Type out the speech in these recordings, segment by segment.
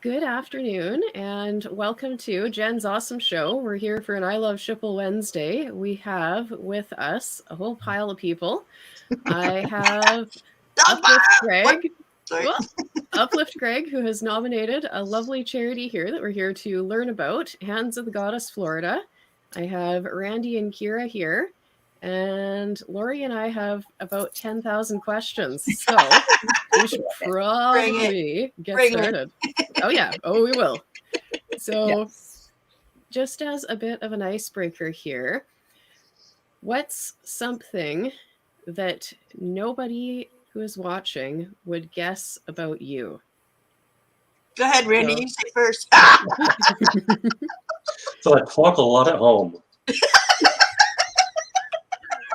Good afternoon, and welcome to Jen's Awesome Show. We're here for an I Love Shipple Wednesday. We have with us a whole pile of people. I have Uplift Greg. Well, Uplift Greg, who has nominated a lovely charity here that we're here to learn about, Hands of the Goddess Florida. I have Randy and Kira here, and Lori and I have about 10,000 questions. So we should probably get started. Oh, yeah. Oh, we will. So, just as a bit of an icebreaker here, what's something that nobody who is watching would guess about you? Go ahead, Randy. You say first. So I talk a lot at home.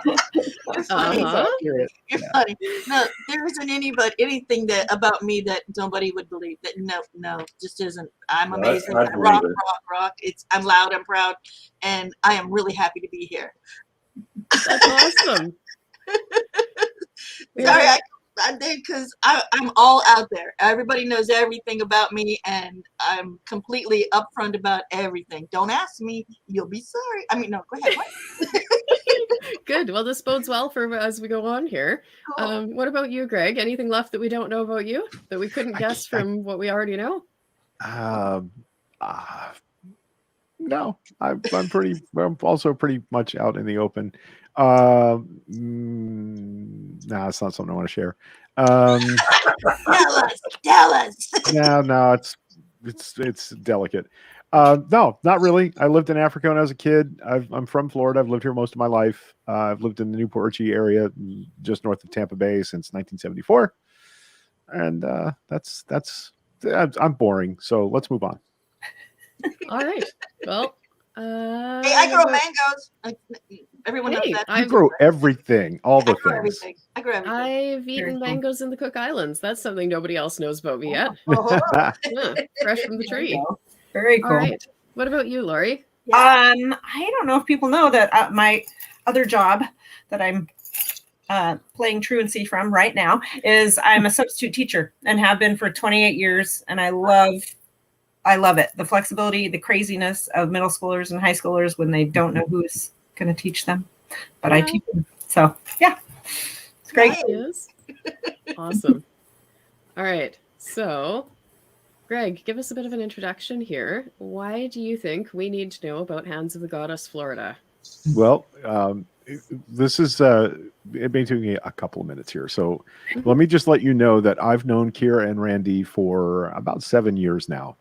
You're funny. You're funny. No, there isn't anything that about me that nobody would believe. That no, just isn't. I'm amazing. I rock. I'm loud. I'm proud, and I am really happy to be here. That's awesome. Sorry, I did because I'm all out there. Everybody knows everything about me, and I'm completely upfront about everything. Don't ask me. You'll be sorry. I mean, no, go ahead. Good. Well, this bodes well for as we go on here. Cool. What about you, Greg? Anything left that we don't know about you that we couldn't guess from what we already know? No, I'm also pretty much out in the open. No, it's not something I want to share. Tell us. No, it's delicate. No, not really. I lived in Africa when I was a kid. I'm from Florida. I've lived here most of my life. I've lived in the Newport Richey area, just north of Tampa Bay, since 1974. And I'm boring. So let's move on. All right. Well, hey, I grow mangoes. Everyone knows that. I grow everything, all the things. Everything. I grow everything. I've eaten mangoes in the Cook Islands. That's something nobody else knows about me yet. Fresh from the tree. Very cool. All right. What about you, Lori? I don't know if people know that my other job that I'm playing truancy from right now is I'm a substitute teacher and have been for 28 years, and I love it. The flexibility, the craziness of middle schoolers and high schoolers when they don't know who's going to teach them, but I teach them. So yeah, it's great. Nice. Awesome. All right. So, Greg, give us a bit of an introduction here. Why do you think we need to know about Hands of the Goddess Florida? Well, this is it may take me a couple of minutes here. So let me just let you know that I've known Kira and Randy for about 7 years now.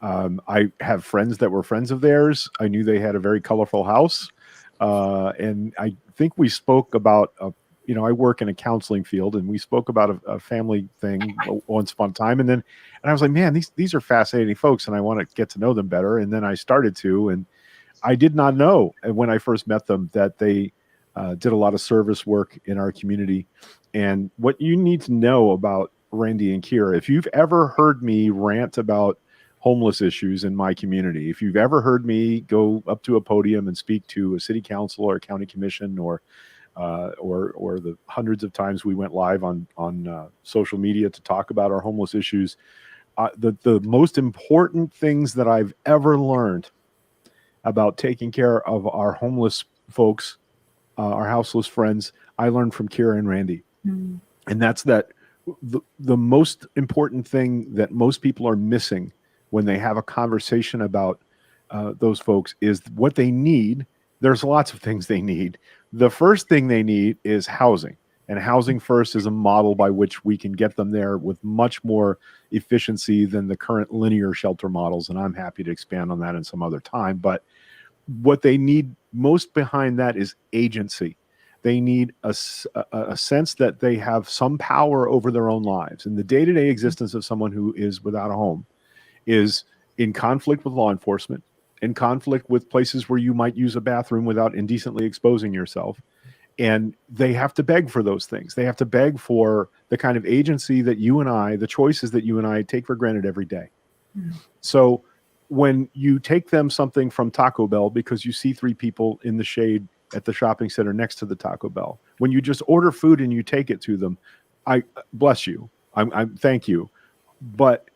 I have friends that were friends of theirs. I knew they had a very colorful house. And I think we spoke about, I work in a counseling field, and we spoke about a family thing once upon a time. And I was like, man, these are fascinating folks, and I want to get to know them better. And then I started to, and I did not know when I first met them that they did a lot of service work in our community. And what you need to know about Randy and Kira, if you've ever heard me rant about homeless issues in my community, if you've ever heard me go up to a podium and speak to a city council or a county commission, or the hundreds of times we went live on social media to talk about our homeless issues, the most important things that I've ever learned about taking care of our homeless folks, our houseless friends, I learned from Kira and Randy. Mm. And that's that the most important thing that most people are missing when they have a conversation about those folks is what they need. There's lots of things they need. The first thing they need is housing. And Housing First is a model by which we can get them there with much more efficiency than the current linear shelter models. And I'm happy to expand on that in some other time. But what they need most behind that is agency. They need a sense that they have some power over their own lives. And the day-to-day existence of someone who is without a home is in conflict with law enforcement, in conflict with places where you might use a bathroom without indecently exposing yourself. And they have to beg for those things. They have to beg for the kind of agency that you and I, the choices that you and I take for granted every day. Mm. So when you take them something from Taco Bell because you see 3 people in the shade at the shopping center next to the Taco Bell, when you just order food and you take it to them, I bless you. I'm thank you. But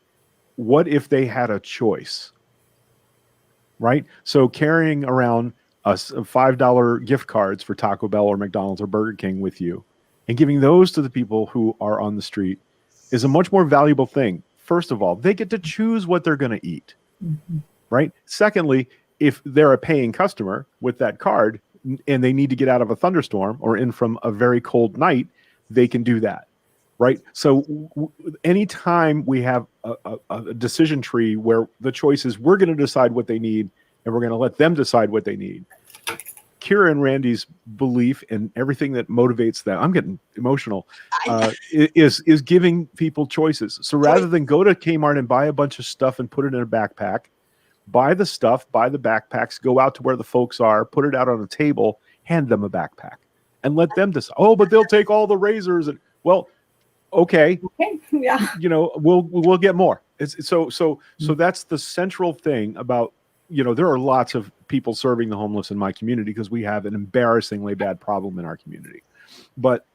what if they had a choice? Right? So carrying around $5 gift cards for Taco Bell or McDonald's or Burger King with you and giving those to the people who are on the street is a much more valuable thing. First of all, they get to choose what they're going to eat. Mm-hmm. Right? Secondly, if they're a paying customer with that card and they need to get out of a thunderstorm or in from a very cold night, they can do that. Right? So anytime we have a decision tree where the choice is we're going to decide what they need and we're going to let them decide what they need. Kira and Randy's belief and everything that motivates them, I'm getting emotional, is giving people choices. So rather than go to Kmart and buy a bunch of stuff and put it in a backpack, buy the stuff, buy the backpacks, go out to where the folks are, put it out on a table, hand them a backpack and let them decide. Oh, but they'll take all the razors. And well, okay. Yeah. You know, we'll get more. So that's the central thing about, you know, there are lots of people serving the homeless in my community because we have an embarrassingly bad problem in our community. But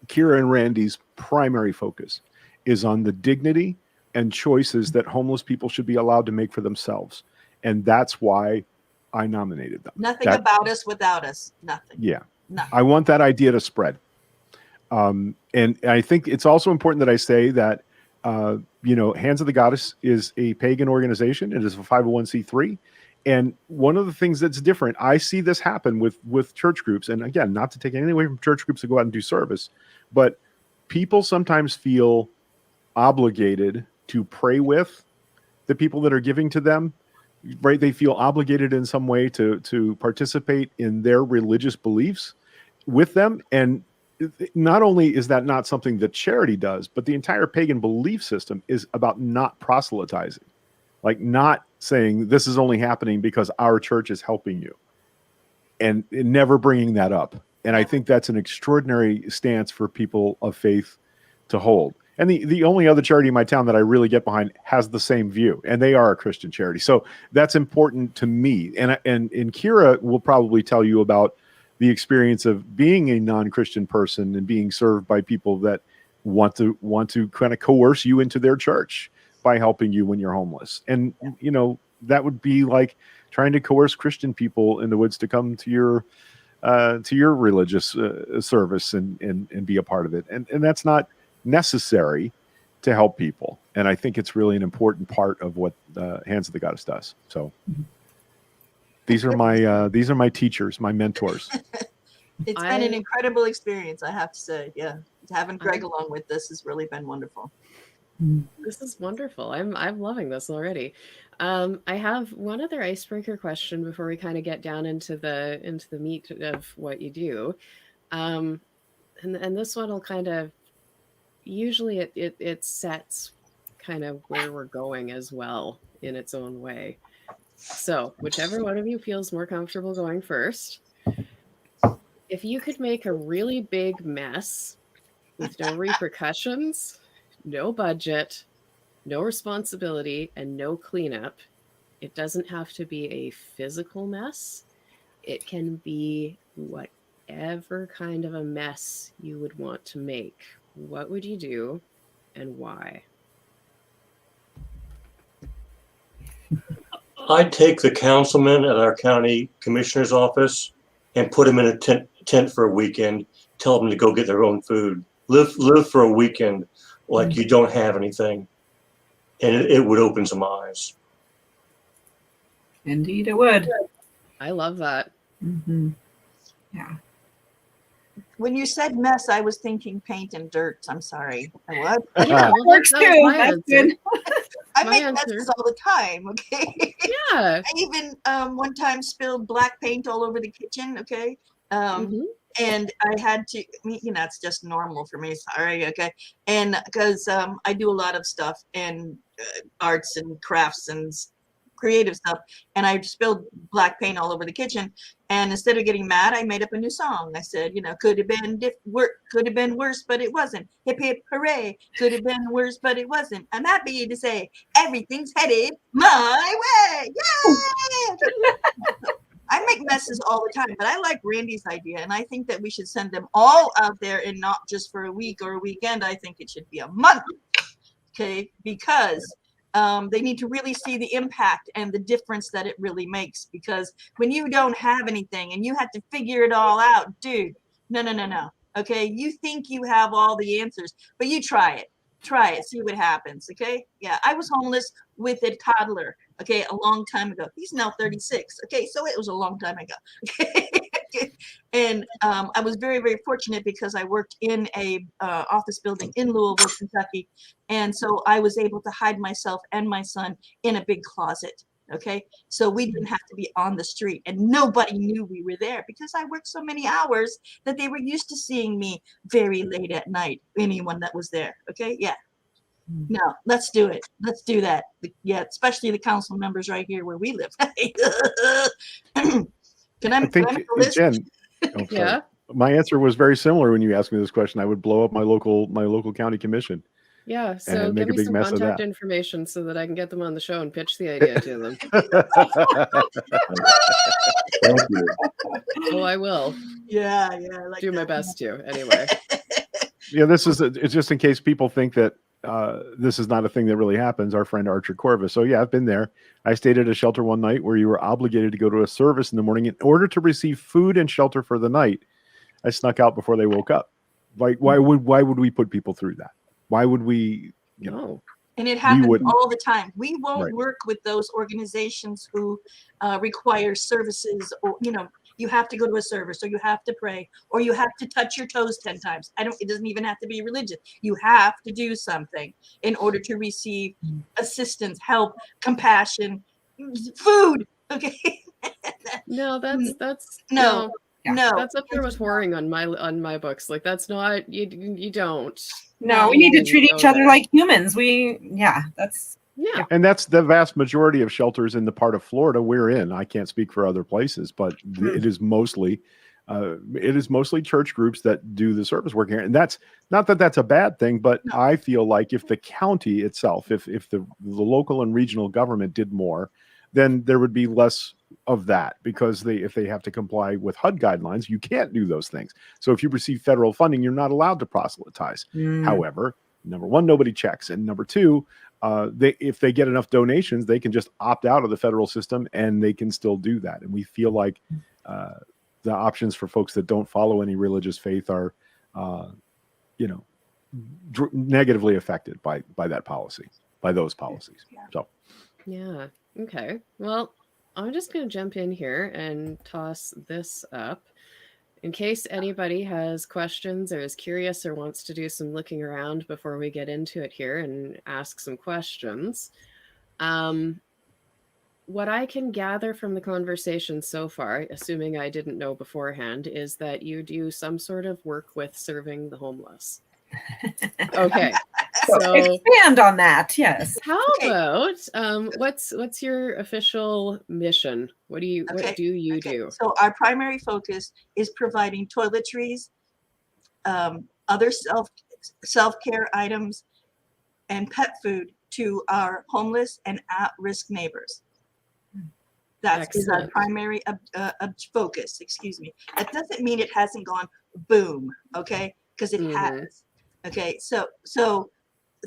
Kira and Randy's primary focus is on the dignity and choices that homeless people should be allowed to make for themselves. And that's why I nominated them. Nothing about us without us. Nothing. Yeah. Nothing. I want that idea to spread. And I think it's also important that I say that, you know, Hands of the Goddess is a pagan organization. It is a 501c3. And one of the things that's different, I see this happen with church groups. And again, not to take anything away from church groups to go out and do service, but people sometimes feel obligated to pray with the people that are giving to them, right? They feel obligated in some way to participate in their religious beliefs with them. And not only is that not something that charity does, but the entire pagan belief system is about not proselytizing, like not saying this is only happening because our church is helping you and never bringing that up. And I think that's an extraordinary stance for people of faith to hold. And the only other charity in my town that I really get behind has the same view, and they are a Christian charity. So that's important to me. And Kira will probably tell you about the experience of being a non-Christian person and being served by people that want to kind of coerce you into their church by helping you when you're homeless. And, you know, that would be like trying to coerce Christian people in the woods to come to your religious service and be a part of it. And that's not necessary to help people. And I think it's really an important part of what Hands of the Goddess does. So these are my teachers, my mentors. It's been an incredible experience, I have to say. Yeah, having Greg along with this has really been wonderful. This is wonderful. I'm loving this already. I have one other icebreaker question before we kind of get down into the meat of what you do, and this one will kind of usually it sets kind of where we're going as well in its own way. So whichever one of you feels more comfortable going first. If you could make a really big mess with no repercussions, no budget, no responsibility, and no cleanup, it doesn't have to be a physical mess. It can be whatever kind of a mess you would want to make. What would you do and why? I'd take the councilman at our county commissioner's office and put him in a tent for a weekend, tell them to go get their own food. Live for a weekend like you don't have anything. And it would open some eyes. Indeed, it would. I love that. Mm-hmm. Yeah. When you said mess, I was thinking paint and dirt. I'm sorry. What? Yeah, well, Works that was too. my That's answer. good. I My make answer. messes all the time, okay? Yeah. I even one time spilled black paint all over the kitchen, okay? Mhm. And I had to, you know, it's just normal for me. Sorry, okay? And because I do a lot of stuff and arts and crafts and creative stuff, and I spilled black paint all over the kitchen. And instead of getting mad, I made up a new song. I said, you know, could have been worse, but it wasn't. Hip hip hooray! Could have been worse, but it wasn't. I'm happy to say everything's headed my way. Yay! I make messes all the time, but I like Randy's idea, and I think that we should send them all out there, and not just for a week or a weekend. I think it should be a month, okay? Because They need to really see the impact and the difference that it really makes, because when you don't have anything and you have to figure it all out, dude, no. Okay, you think you have all the answers, but you try it, see what happens. Okay, yeah, I was homeless with a toddler, okay, a long time ago. He's now 36. Okay, so it was a long time ago. Okay. And I was very, very fortunate because I worked in a office building in Louisville, Kentucky, and so I was able to hide myself and my son in a big closet. Okay, so we didn't have to be on the street, and nobody knew we were there because I worked so many hours that they were used to seeing me very late at night, anyone that was there. Okay, yeah. No, let's do it. Let's do that. Yeah, especially the council members right here where we live. Can I think, make a list? Jen, oh, sorry. Yeah. My answer was very similar when you asked me this question. I would blow up my local county commission. Yeah, so And give make a me big some mess of contact that. information so that I can get them on the show and pitch the idea to them. Thank you. Oh, I will Yeah, I like do my that. best to. Anyway, Yeah, this is it's just in case people think that this is not a thing that really happens. Our friend Archer Corvus. So yeah, I've been there. I stayed at a shelter one night where you were obligated to go to a service in the morning in order to receive food and shelter for the night. I snuck out before they woke up. Like, why would we put people through that? Why would we? You know, no. And it happens wouldn't. all the time. We won't Right. work with those organizations who require services, or you have to go to a service, or you have to pray, or you have to touch your toes 10 times. It doesn't even have to be religious. You have to do something in order to receive assistance, help, compassion, food. Okay. No, that's No. No. that's up there with whoring on my books. Like that's not you don't. No, we need to treat go each other there. like humans. That's Yeah. and that's the vast majority of shelters in the part of Florida we're in. I can't speak for other places, but it is mostly church groups that do the service work here. And that's not that that's a bad thing, but No. I feel like if the county itself, if the local and regional government did more, then there would be less of that, because if they have to comply with HUD guidelines, you can't do those things. So if you receive federal funding, you're not allowed to proselytize. However, number one, nobody checks, and number two, if they get enough donations, they can just opt out of the federal system and they can still do that. And we feel like the options for folks that don't follow any religious faith are, negatively affected by that policy, by those policies. Yeah. So, Yeah. Okay. Well, I'm just going to jump in here and toss this up in case anybody has questions or is curious or wants to do some looking around before we get into it here and ask some questions. What I can gather from the conversation so far, assuming I didn't know beforehand, is that you do some sort of work with serving the homeless. Okay. So expand on that. Yes. how Okay. about what's your official mission? What do you do? So our primary focus is providing toiletries, other self-care items, and pet food to our homeless and at-risk neighbors. That is our Excellent. primary focus. Excuse me. That doesn't mean it hasn't gone boom. Okay, because it has. Okay, so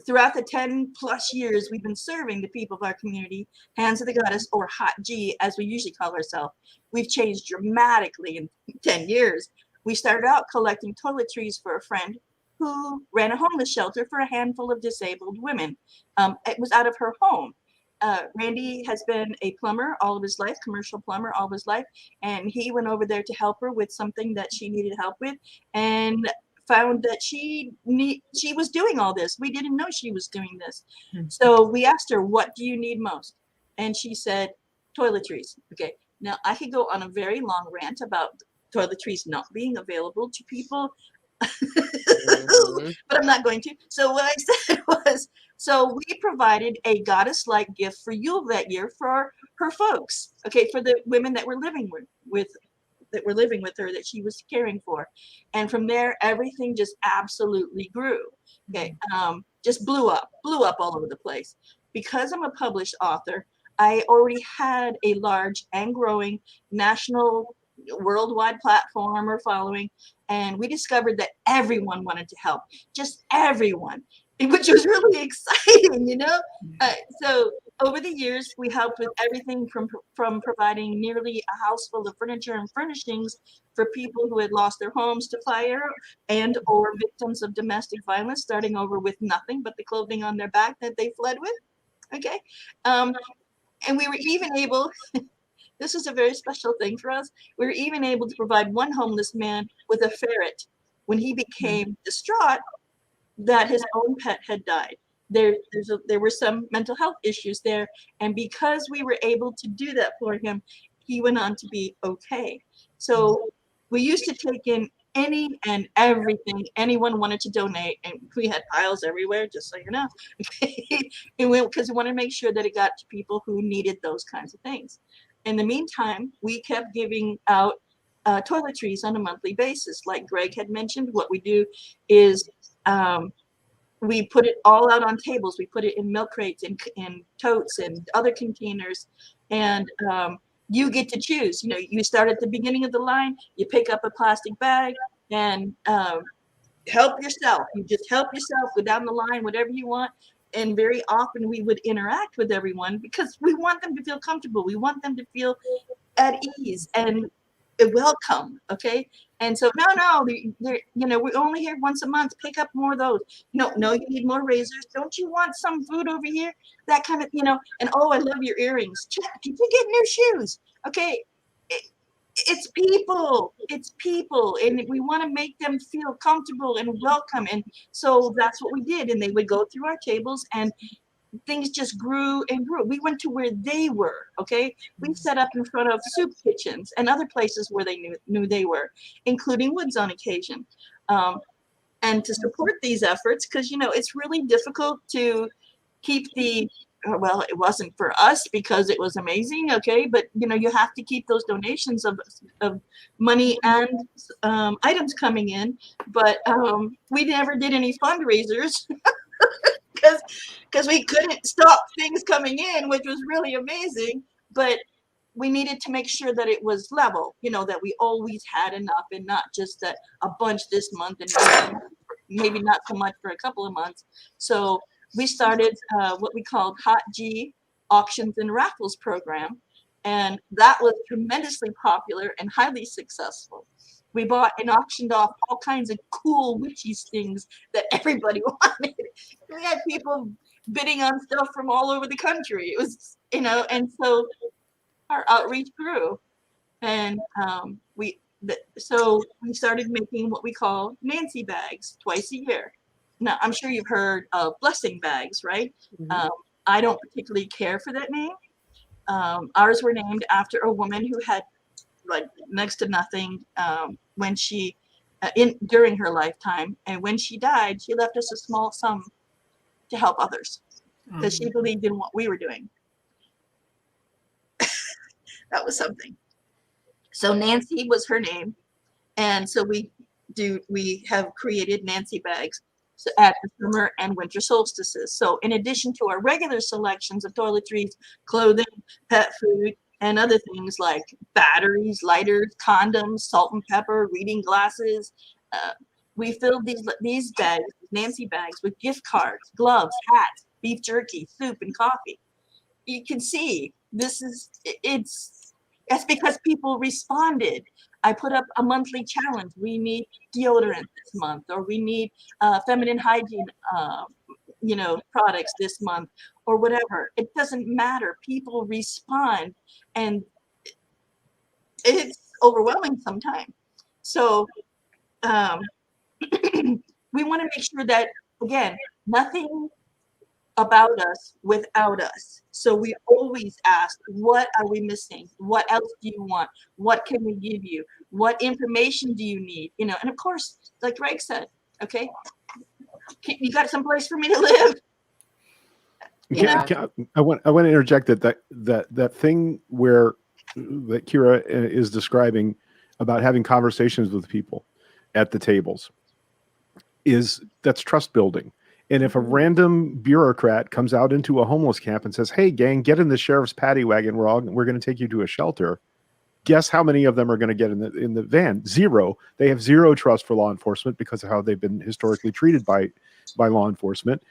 throughout the 10 plus years we've been serving the people of our community, Hands of the Goddess, or Hot G as we usually call ourselves, we've changed dramatically in 10 years. We started out collecting toiletries for a friend who ran a homeless shelter for a handful of disabled women. It was out of her home. Randy has been a plumber all of his life, commercial plumber all of his life, and he went over there to help her with something that she needed help with, and found that she was doing all this. We didn't know she was doing this. So we asked her, what do you need most? And she said, toiletries. Okay, now I could go on a very long rant about toiletries not being available to people, but I'm not going to. So what I said was, so we provided a goddess-like gift for Yule that year for her folks. Okay, for the women that were living with her, that she was caring for. And from there, everything just absolutely grew. Okay, just blew up all over the place. Because I'm a published author, I already had a large and growing national, worldwide platform or following, and we discovered that everyone wanted to help, just everyone. which was really exciting, you know. So over the years, we helped with everything from providing nearly a house full of furniture and furnishings for people who had lost their homes to fire and or victims of domestic violence, starting over with nothing but the clothing on their back that they fled with. Okay, and we were even able. This was a very special thing for us. We were even able to provide one homeless man with a ferret when he became distraught that his own pet had died. There were some mental health issues there, and because we were able to do that for him, he went on to be okay. So we used to take in any and everything anyone wanted to donate, and we had piles everywhere, just so you know. Because we wanted to make sure that it got to people who needed those kinds of things. In the meantime, we kept giving out toiletries on a monthly basis. Like Greg had mentioned, what we do is we put it all out on tables. We put it in milk crates and in totes and other containers, and you get to choose. You know, you start at the beginning of the line, you pick up a plastic bag, and help yourself. You just help yourself, go down the line, whatever you want. And very often we would interact with everyone because we want them to feel comfortable. We want them to feel at ease and welcome. Okay. And so, no, you know, we're only here once a month. Pick up more of those. No, you need more razors. Don't you want some food over here? That kind of, you know, and oh, I love your earrings. Did you get new shoes? Okay. It's people, and we want to make them feel comfortable and welcome. And so that's what we did. And they would go through our tables, and things just grew and grew. We went to where they were. Okay, we set up in front of soup kitchens and other places where they knew they were, including Woods on occasion, and to support these efforts, because you know it's really difficult to keep the well, it wasn't for us because it was amazing, okay, but you know you have to keep those donations of money and items coming in, but we never did any fundraisers because we couldn't stop things coming in, which was really amazing, but we needed to make sure that it was level, you know, that we always had enough and not just that a bunch this month and maybe not so much for a couple of months. So we started what we called Hot G Auctions and Raffles program, and that was tremendously popular and highly successful. We bought and auctioned off all kinds of cool witchy things that everybody wanted. We had people bidding on stuff from all over the country. It was, you know, and so our outreach grew, and so we started making what we call Nancy bags twice a year. Now, I'm sure you've heard of blessing bags, right? Mhm. I don't particularly care for that name. Ours were named after a woman who had like next to nothing when she, during her lifetime. And when she died, she left us a small sum to help others because she believed in what we were doing. That was something. So Nancy was her name. And so we have created Nancy bags at the summer and winter solstices. So in addition to our regular selections of toiletries, clothing, pet food, and other things like batteries, lighters, condoms, salt and pepper, reading glasses, we filled these bags, Nancy bags, with gift cards, gloves, hats, beef jerky, soup, and coffee. You can see that's because people responded. I put up a monthly challenge. We need deodorant this month, or we need feminine hygiene, products this month, or whatever. It doesn't matter. People respond, and it's overwhelming sometimes. So we want to make sure that, again, nothing about us without us. So we always ask, what are we missing? What else do you want? What can we give you? What information do you need? You know, and of course, like Greg said, okay, you got some place for me to live? I want to interject that thing where that Kira is describing about having conversations with people at the tables that's trust building. And if a random bureaucrat comes out into a homeless camp and says, "Hey, gang, get in the sheriff's paddy wagon. We're going to take you to a shelter." Guess how many of them are going to get in the van? Zero. They have zero trust for law enforcement because of how they've been historically treated by by law enforcement.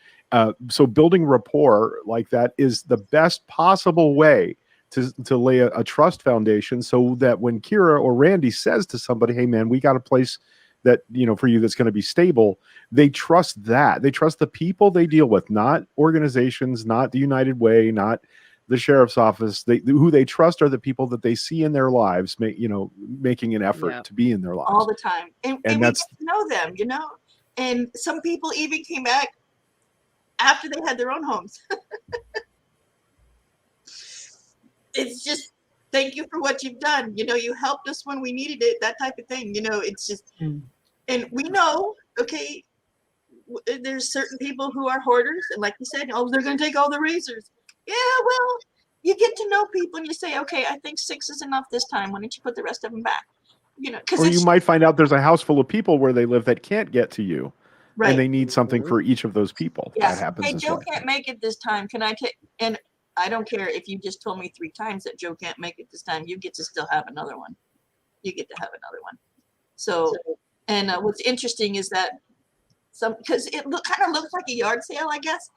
So building rapport like that is the best possible way to lay a trust foundation, so that when Kira or Randy says to somebody, hey man, we got a place that, for you that's going to be stable, they trust that. They trust the people they deal with, not organizations, not the United Way, not the sheriff's office. Who they trust are the people that they see in their lives, making an effort to be in their lives all the time. And we get that's to know them, and some people even came back after they had their own homes. It's just, thank you for what you've done. You helped us when we needed it, that type of thing. It's just, and we know, okay, there's certain people who are hoarders. And like you said, oh, they're going to take all the razors. Yeah, well, you get to know people and you say, okay, I think 6 is enough this time. Why don't you put the rest of them back? Or you might find out there's a house full of people where they live that can't get to you. Right. And they need something for each of those people. Yes. That happens Hey, as Joe well. can't make it this time. Can I take, and I don't care if you just told me 3 times that Joe can't make it this time, you get to still have another one. You get to have another one. So, and what's interesting is that because it kind of looks like a yard sale, I guess,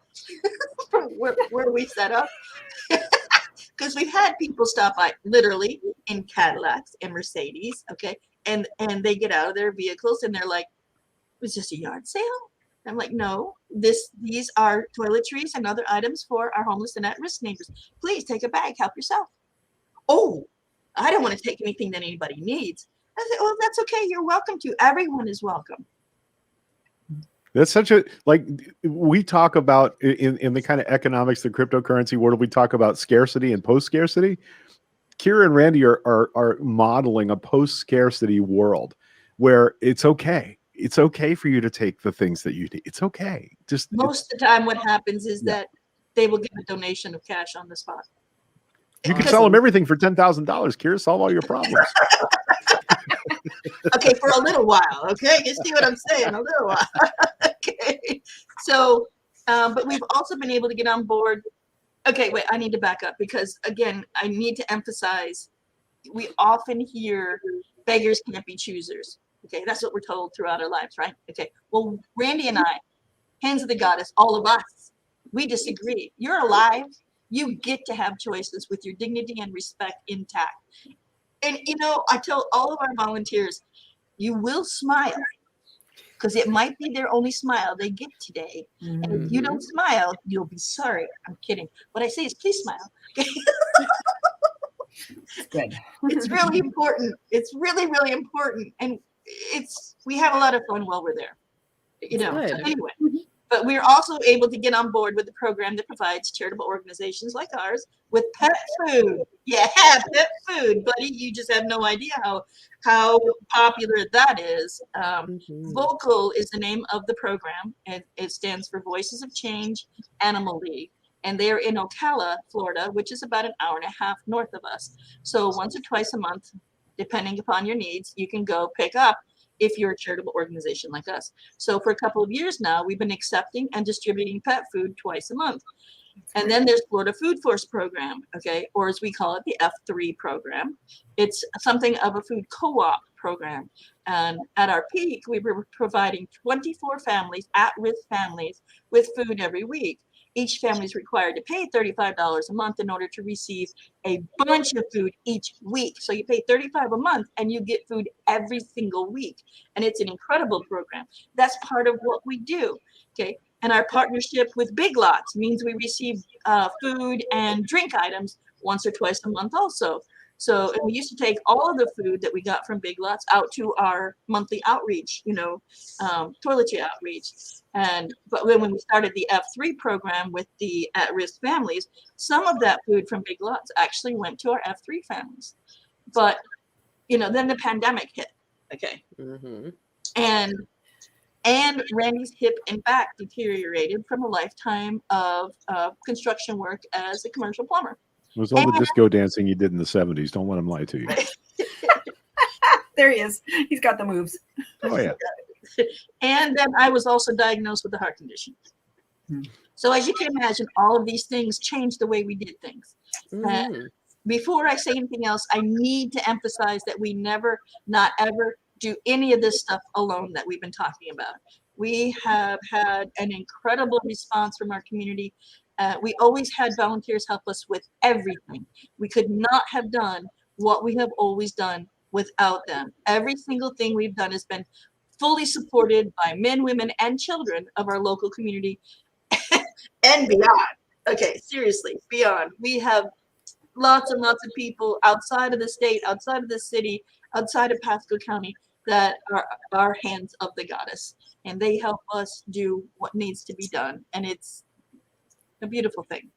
from where we set up. Because we've had people stop by literally in Cadillacs and Mercedes, okay, and they get out of their vehicles and they're like, was this a yard sale? I'm like, no, these are toiletries and other items for our homeless and at-risk neighbors. Please take a bag, help yourself. Oh, I don't want to take anything that anybody needs. I said, oh, that's okay. You're welcome to. Everyone is welcome. That's such a, we talk about in the kind of economics, the cryptocurrency world, we talk about scarcity and post-scarcity. Kira and Randy are modeling a post-scarcity world where it's okay. It's okay for you to take the things that you need. It's okay. Just most of the time what happens is that they will give a donation of cash on the spot. You can sell them everything for $10,000. Kira, solve all your problems. Okay, for a little while. Okay, you see what I'm saying? A little while. Okay, so, but we've also been able to get on board. Okay, wait, I need to back up because again, I need to emphasize. We often hear beggars can't be choosers. Okay, that's what we're told throughout our lives, right? Okay, well, Randy and I, hands of the goddess, all of us, we disagree. You're alive. You get to have choices with your dignity and respect intact. And, I tell all of our volunteers, you will smile because it might be their only smile they get today. And if you don't smile, you'll be sorry. I'm kidding. What I say is please smile. Good. It's really important. It's really, really important. And we have a lot of fun while we're there. So anyway, but we're also able to get on board with the program that provides charitable organizations like ours with pet food. Yeah, pet food, buddy. You just have no idea how popular that is. Vocal is the name of the program, and it stands for Voices of Change Animal League. And they're in Ocala, Florida, which is about an hour and a half north of us. So once or twice a month, depending upon your needs, you can go pick up if you're a charitable organization like us. So for a couple of years now, we've been accepting and distributing pet food twice a month. And then there's Florida Food Force program, okay, or as we call it, the F3 program. It's something of a food co-op program. And at our peak, we were providing 24 families, at-risk families, with food every week. Each family is required to pay $35 a month in order to receive a bunch of food each week. So you pay $35 a month and you get food every single week. And it's an incredible program. That's part of what we do. Okay. And our partnership with Big Lots means we receive food and drink items once or twice a month also. So, and we used to take all of the food that we got from Big Lots out to our monthly outreach, toiletry outreach. But when we started the F3 program with the at-risk families, some of that food from Big Lots actually went to our F3 families. But, then the pandemic hit. Okay. And Randy's hip and back deteriorated from a lifetime of construction work as a commercial plumber. It was all the disco dancing you did in the 70s. Don't let him lie to you. There he is. He's got the moves. Oh, yeah. And then I was also diagnosed with a heart condition. So as you can imagine, all of these things changed the way we did things. Before I say anything else, I need to emphasize that we never, not ever, do any of this stuff alone that we've been talking about. We have had an incredible response from our community. We always had volunteers help us with everything. We could not have done what we have always done without them. Every single thing we've done has been fully supported by men, women, and children of our local community and beyond. Okay, seriously, beyond. We have lots and lots of people outside of the state, outside of the city, outside of Pasco County that are hands of the goddess, and they help us do what needs to be done, and it's a beautiful thing.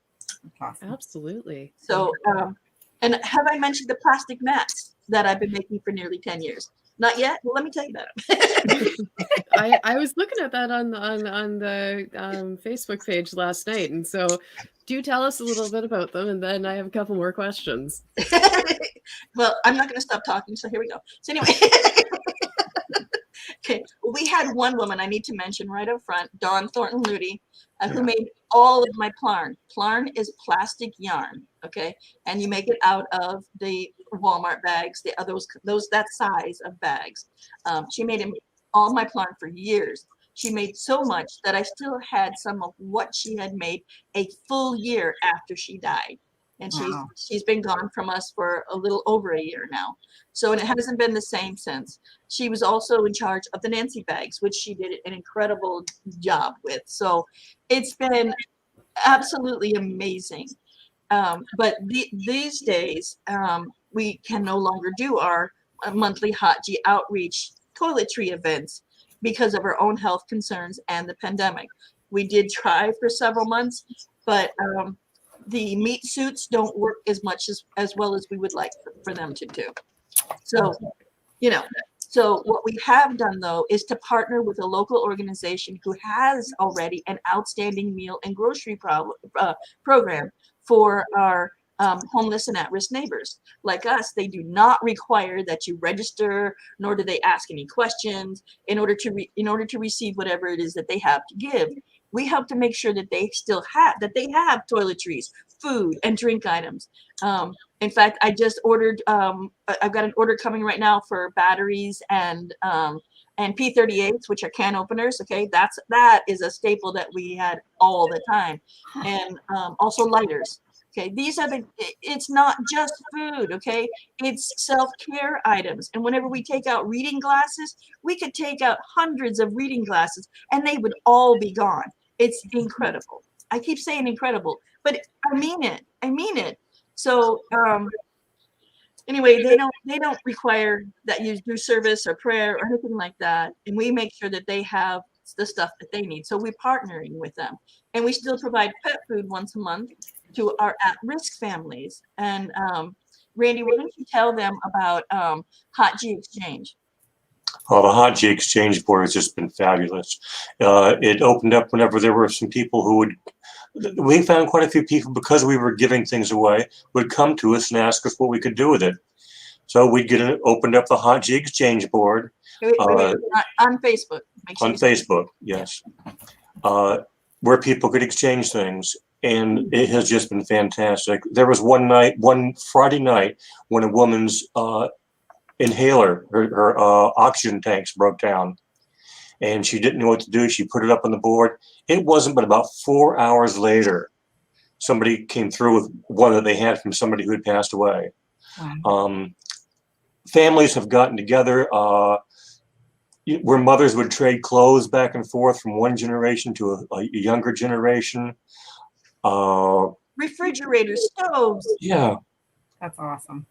Awesome. Absolutely. So, and have I mentioned the plastic mats that I've been making for nearly 10 years? Not yet. Well, let me tell you about them. I was looking at that on the Facebook page last night, and so do tell us a little bit about them, and then I have a couple more questions. Well, I'm not going to stop talking, so here we go. So anyway, okay, we had one woman I need to mention right up front, Dawn Thornton Luty, who made all of my plarn. Plarn is plastic yarn, okay, and you make it out of the Walmart bags, those that size of bags. She made all my plarn for years. She made so much that I still had some of what she had made a full year after she died. And she's been gone from us for a little over a year now. So, and it hasn't been the same since. She was also in charge of the Nancy bags, which she did an incredible job with. So it's been absolutely amazing. But these days, we can no longer do our monthly Hanji outreach toiletry events because of our own health concerns and the pandemic. We did try for several months, but the meat suits don't work as much as well as we would like for them to do. So, you know, so what we have done though is to partner with a local organization who has already an outstanding meal and grocery program for our homeless and at-risk neighbors like us. They do not require that you register, nor do they ask any questions in order to receive whatever it is that they have to give. We help to make sure that they have toiletries, food, and drink items. In fact, I just ordered. I've got an order coming right now for batteries and P38s, which are can openers. Okay, that is a staple that we had all the time, and also lighters. Okay, it's not just food, okay? It's self-care items. And whenever we take out reading glasses, we could take out hundreds of reading glasses and they would all be gone. It's incredible. I keep saying incredible, but I mean it. I mean it. So anyway, they don't require that you do service or prayer or anything like that. And we make sure that they have the stuff that they need. So we're partnering with them. And we still provide pet food once a month to our at-risk families. And Randy, why don't you tell them about Hanji Exchange? The Hanji Exchange Board has just been fabulous. It opened up whenever there were some people who we found quite a few people, because we were giving things away, would come to us and ask us what we could do with it. So we'd opened up the Hanji Exchange Board. Wait, on Facebook. On Facebook, yes. Where people could exchange things. And it has just been fantastic. There was one Friday night, when a woman's inhaler, her oxygen tanks broke down, and she didn't know what to do. She put it up on the board. It wasn't but about 4 hours later, somebody came through with one that they had from somebody who had passed away. Wow. Families have gotten together where mothers would trade clothes back and forth from one generation to a younger generation. Refrigerators, stoves. Yeah, That's awesome.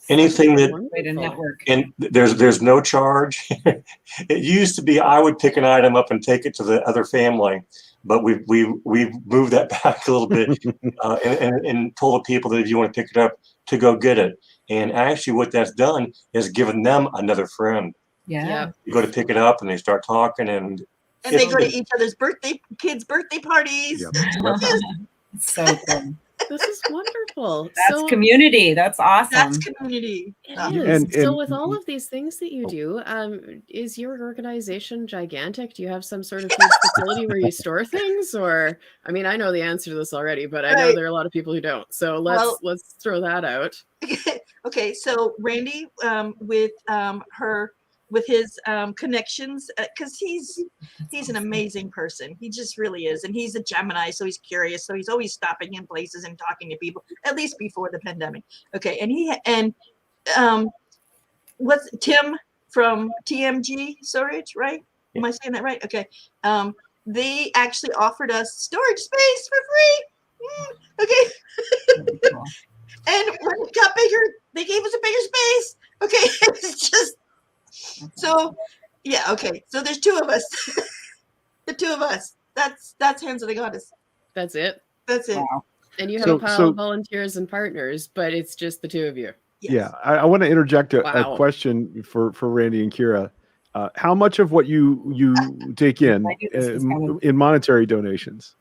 Anything that Way to network. And there's no charge. It used to be I would pick an item up and take it to the other family, but we've moved that back a little bit and told the people that if you want to pick it up, to go get it. And actually, what that's done is given them another friend. Yeah. You go to pick it up and they start talking and they go to each other's kids' birthday parties. Yep. So good. This is wonderful. That's community. That's awesome. That's community. It is. So with all of these things that you do, is your organization gigantic? Do you have some sort of huge facility where you store things? Or, I mean, I know the answer to this already, but I know there are a lot of people who don't. So let's throw that out. Okay, so Randy, with her with his connections, because he's an amazing person. He just really is, and he's a Gemini, so he's curious, so he's always stopping in places and talking to people. At least before the pandemic, okay. And what's Tim from TMG Storage, right? Am I saying that right? Okay. They actually offered us storage space for free. Okay. And when it got bigger, they gave us a bigger space. Okay. It's just so, yeah. Okay. So there's two of us. The two of us. That's Hands of the Goddess. That's it. That's it. Wow. And you have a pile of volunteers and partners, but it's just the two of you. Yes. Yeah, I want to interject a question for Randy and Kira. How much of what you take in monetary donations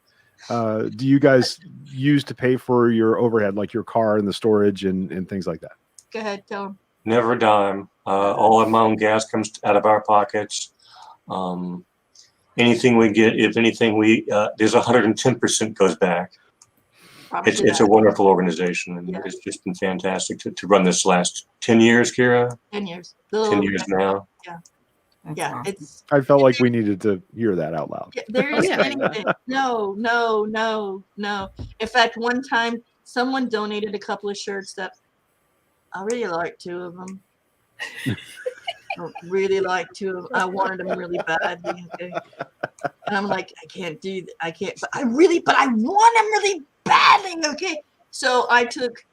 do you guys use to pay for your overhead, like your car and the storage and things like that? Go ahead, tell them. Never a dime. All of my own gas comes out of our pockets. Anything we get, if anything, there's 110% goes back. It's a wonderful organization, and it's just been fantastic to run this last 10 years, Kira. 10 years. 10 years now. Yeah. Yeah, I felt like we needed to hear that out loud. There is anything. No. In fact, one time someone donated a couple of shirts that I really like 2 of them. I really like 2 of them. I wanted them really badly. Okay. And I'm like, I can't do that. I can't, but I want them really badly. Okay. So I took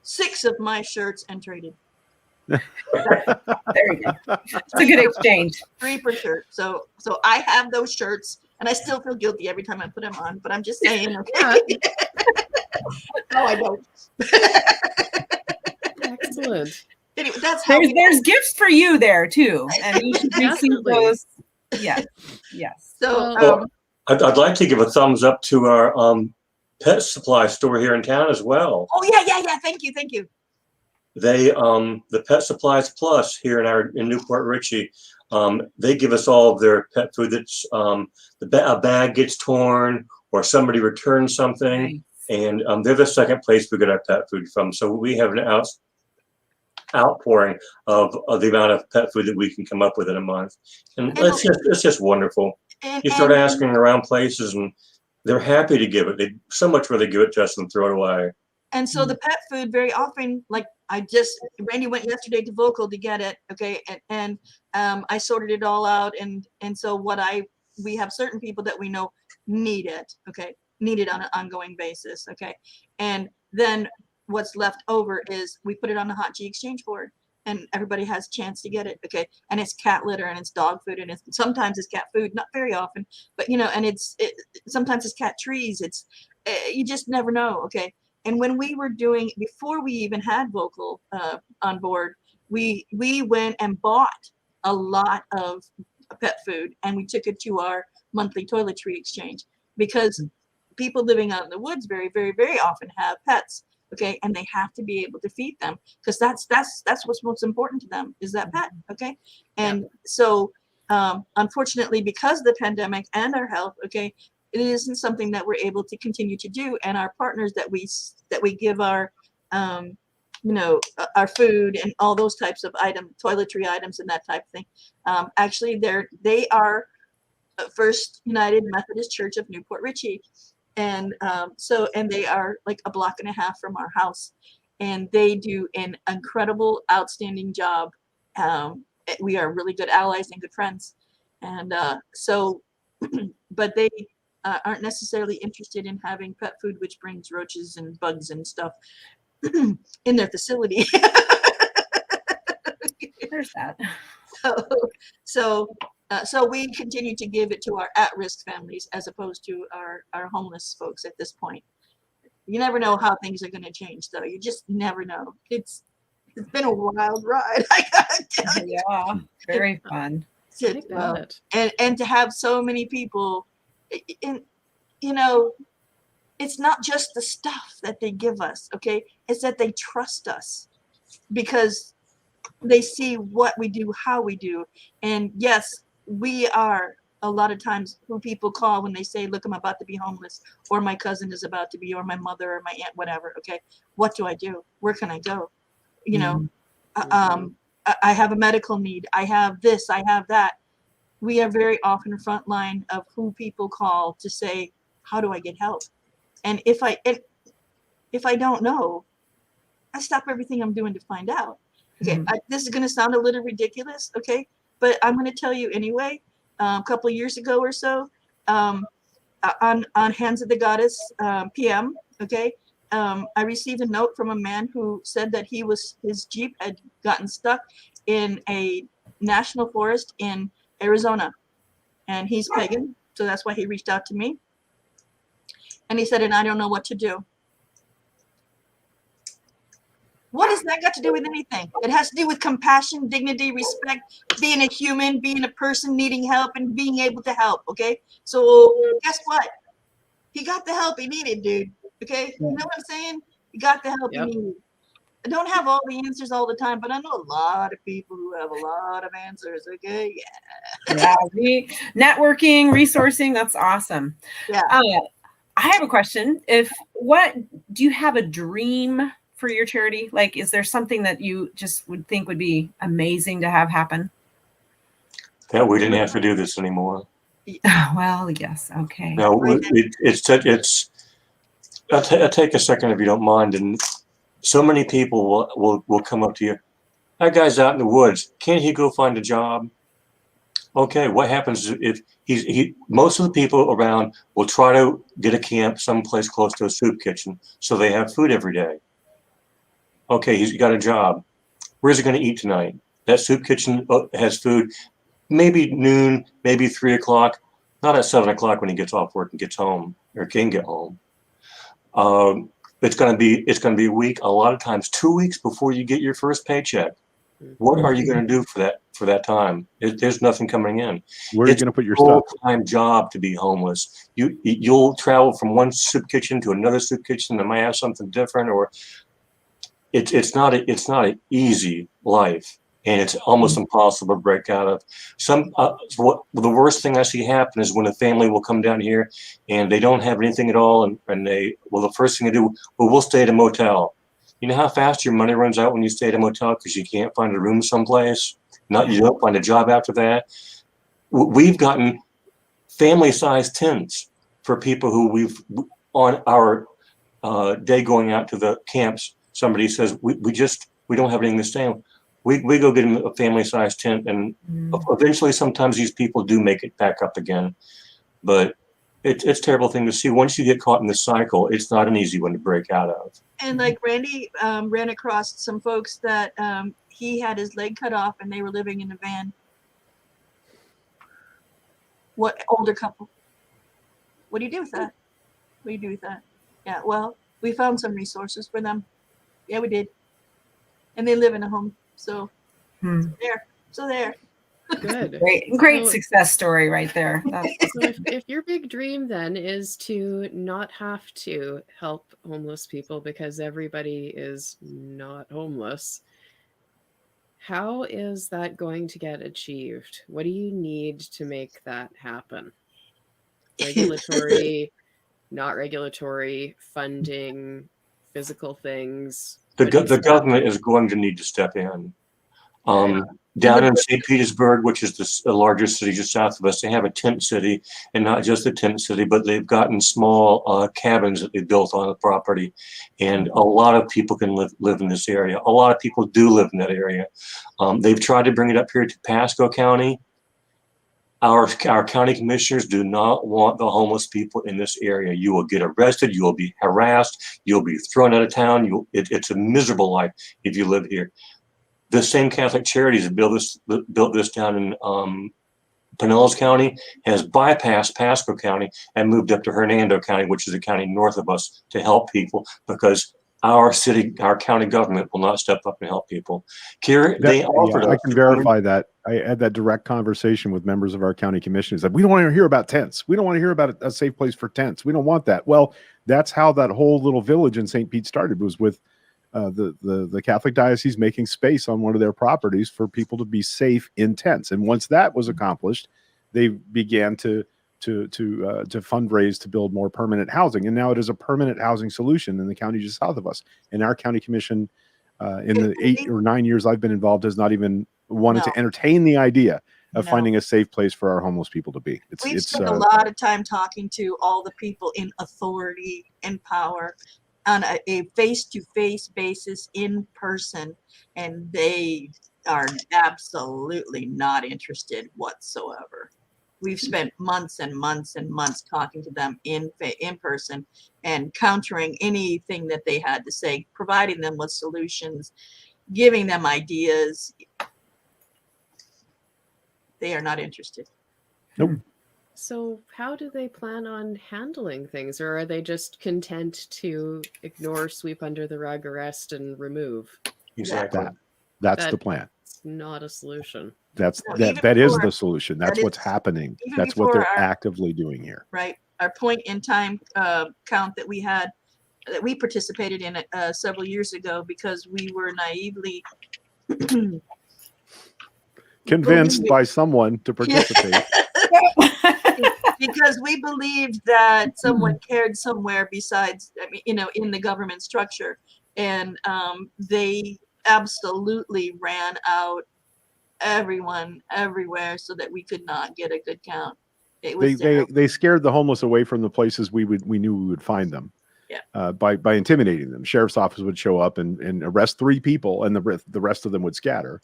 6 of my shirts and traded. There you go. It's a good exchange. 3 per shirt. So I have those shirts, and I still feel guilty every time I put them on. But I'm just saying, okay. No, I don't. Excellent. Anyway, that's how there's gifts for you there too, and you should receive those. Yes. So I'd like to give a thumbs up to our pet supply store here in town as well. Oh yeah. Thank you. They the Pet Supplies Plus here in Newport Richey, they give us all of their pet food that's a bag gets torn or somebody returns something, and they're the second place we get our pet food from. So we have an outpouring of the amount of pet food that we can come up with in a month, and it's just wonderful. You start asking around places, and they're happy to give it. They so much rather give it to us than throw it away. And so the pet food very often, like Randy went yesterday to Vocal to get it, okay, and I sorted it all out, and so we have certain people that we know need it, okay, need it on an ongoing basis, okay, and then what's left over is we put it on the Hanji exchange board, and everybody has a chance to get it, okay, and it's cat litter and it's dog food and sometimes it's cat food, not very often, but and sometimes it's cat trees. It's you just never know, okay. And when we were before we even had Vocal on board, we went and bought a lot of pet food, and we took it to our monthly toiletry exchange, because people living out in the woods very, very, very often have pets, okay, and they have to be able to feed them, because that's what's most important to them, is that pet, okay. And so unfortunately, because of the pandemic and our health, okay, it isn't something that we're able to continue to do. And our partners that we give our our food and all those types of items, toiletry items and that type of thing, actually they are First United Methodist Church of Newport Richey, and they are like a block and a half from our house, and they do an incredible, outstanding job. We are really good allies and good friends, and but they aren't necessarily interested in having pet food which brings roaches and bugs and stuff in their facility. There's that. So we continue to give it to our at-risk families as opposed to our homeless folks at this point. You never know how things are going to change, though. You just never know. It's been a wild ride. I gotta tell you. Yeah, very fun. And to have so many people, it's not just the stuff that they give us, okay? It's that they trust us because they see what we do, how we do. And yes, we are a lot of times who people call when they say, look, I'm about to be homeless, or my cousin is about to be, or my mother or my aunt, whatever, okay? What do I do? Where can I go? I have a medical need. I have this, I have that. We are very often front line of who people call to say, how do I get help? And if I don't know, I stop everything I'm doing to find out. Okay, this is going to sound a little ridiculous, okay, but I'm going to tell you anyway. A couple of years ago or so, on Hands of the Goddess PM, okay, I received a note from a man who said that his Jeep had gotten stuck in a national forest in Arizona, and he's pagan, so that's why he reached out to me. And he said, and I don't know what to do. What has that got to do with anything? It has to do with compassion, dignity, respect, being a human, being a person needing help, and being able to help, okay? So guess what? He got the help he needed, dude, okay? You know what I'm saying? He got the help he needed. I don't have all the answers all the time, but I know a lot of people who have a lot of answers, okay? Yeah, networking, resourcing, that's awesome. Yeah. I have a question. Do you have a dream for your charity? Like, is there something that you just would think would be amazing to have happen? That we didn't have to do this anymore. Well, yes. Okay. No, I'll take a second if you don't mind. And so many people will come up to you. That guy's out in the woods. Can't he go find a job? Okay, what happens if most of the people around will try to get a camp someplace close to a soup kitchen so they have food every day. Okay, he's got a job. Where's he going to eat tonight? That soup kitchen has food, maybe noon, maybe 3 o'clock, not at 7 o'clock when he gets off work and gets home or can get home. It's going to be a week, a lot of times 2 weeks before you get your first paycheck. What are you going to do for that time? There's nothing coming in. Where are you going to put your stuff? It's a full-time job to be homeless. You'll travel from one soup kitchen to another soup kitchen that might have something different, or it's not an easy life, and it's almost impossible to break out of. The worst thing I see happen is when a family will come down here and they don't have anything at all, and the first thing they do, we'll stay at a motel. You know how fast your money runs out when you stay at a motel because you can't find a room someplace? You don't find a job after that. We've gotten family-sized tents for people who on our day going out to the camps. Somebody says, we don't have anything to stay in. We go get them a family-sized tent, and eventually sometimes these people do make it back up again. But it's a terrible thing to see. Once you get caught in the cycle, it's not an easy one to break out of. And like Randy ran across some folks that he had his leg cut off and they were living in a van. What older couple? What do you do with that? What do you do with that? Yeah, well, we found some resources for them. Yeah, we did. And they live in a home. So there. Good. Great success story right there. So if your big dream then is to not have to help homeless people because everybody is not homeless, how is that going to get achieved? What do you need to make that happen? Regulatory, not regulatory, funding, physical things. The government is going to need to step in. Down in St. Petersburg, which is the largest city just south of us, they have a tent city, and not just a tent city, but they've gotten small cabins that they built on the property, and a lot of people can live in this area. A lot of people do live in that area. They've tried to bring it up here to Pasco County. Our county commissioners do not want the homeless people in this area. You will get arrested. You will be harassed. You'll be thrown out of town. It's a miserable life if you live here. The same Catholic Charities that built this down in Pinellas County has bypassed Pasco County and moved up to Hernando County, which is the county north of us, to help people because our county government will not step up and help people. Kira, I can verify that. I had that direct conversation with members of our county commissioners that we don't want to hear about tents. We don't want to hear about a safe place for tents. We don't want that. Well, that's how that whole little village in St. Pete started, was with the Catholic diocese making space on one of their properties for people to be safe in tents. And once that was accomplished, they began to fundraise to build more permanent housing. And now it is a permanent housing solution in the county just south of us. And our county commission in the 8 or 9 years I've been involved, has not even wanted No. to entertain the idea of No. finding a safe place for our homeless people to be. We've It's spent a lot of time talking to all the people in authority and power on a face-to-face basis in person, and they are absolutely not interested whatsoever. We've spent months and months and months talking to them in person and countering anything that they had to say, providing them with solutions, giving them ideas. They are not interested. Nope. So how do they plan on handling things, or are they just content to ignore, sweep under the rug, arrest, and remove? Exactly. That's the plan. It's not a solution. No, That is the solution. That's that what's is- happening. even That's what before they're our- actively doing here. Right. Our point in time count that we had, that we participated in several years ago, because we were naively Convinced by someone to participate. because we believed that someone cared somewhere besides, I mean, in the government structure, and they absolutely ran out everyone everywhere so that we could not get a good count. It was They scared the homeless away from the places we knew we would find them. Yeah. By intimidating them. Sheriff's office would show up and arrest 3 people, and the rest of them would scatter.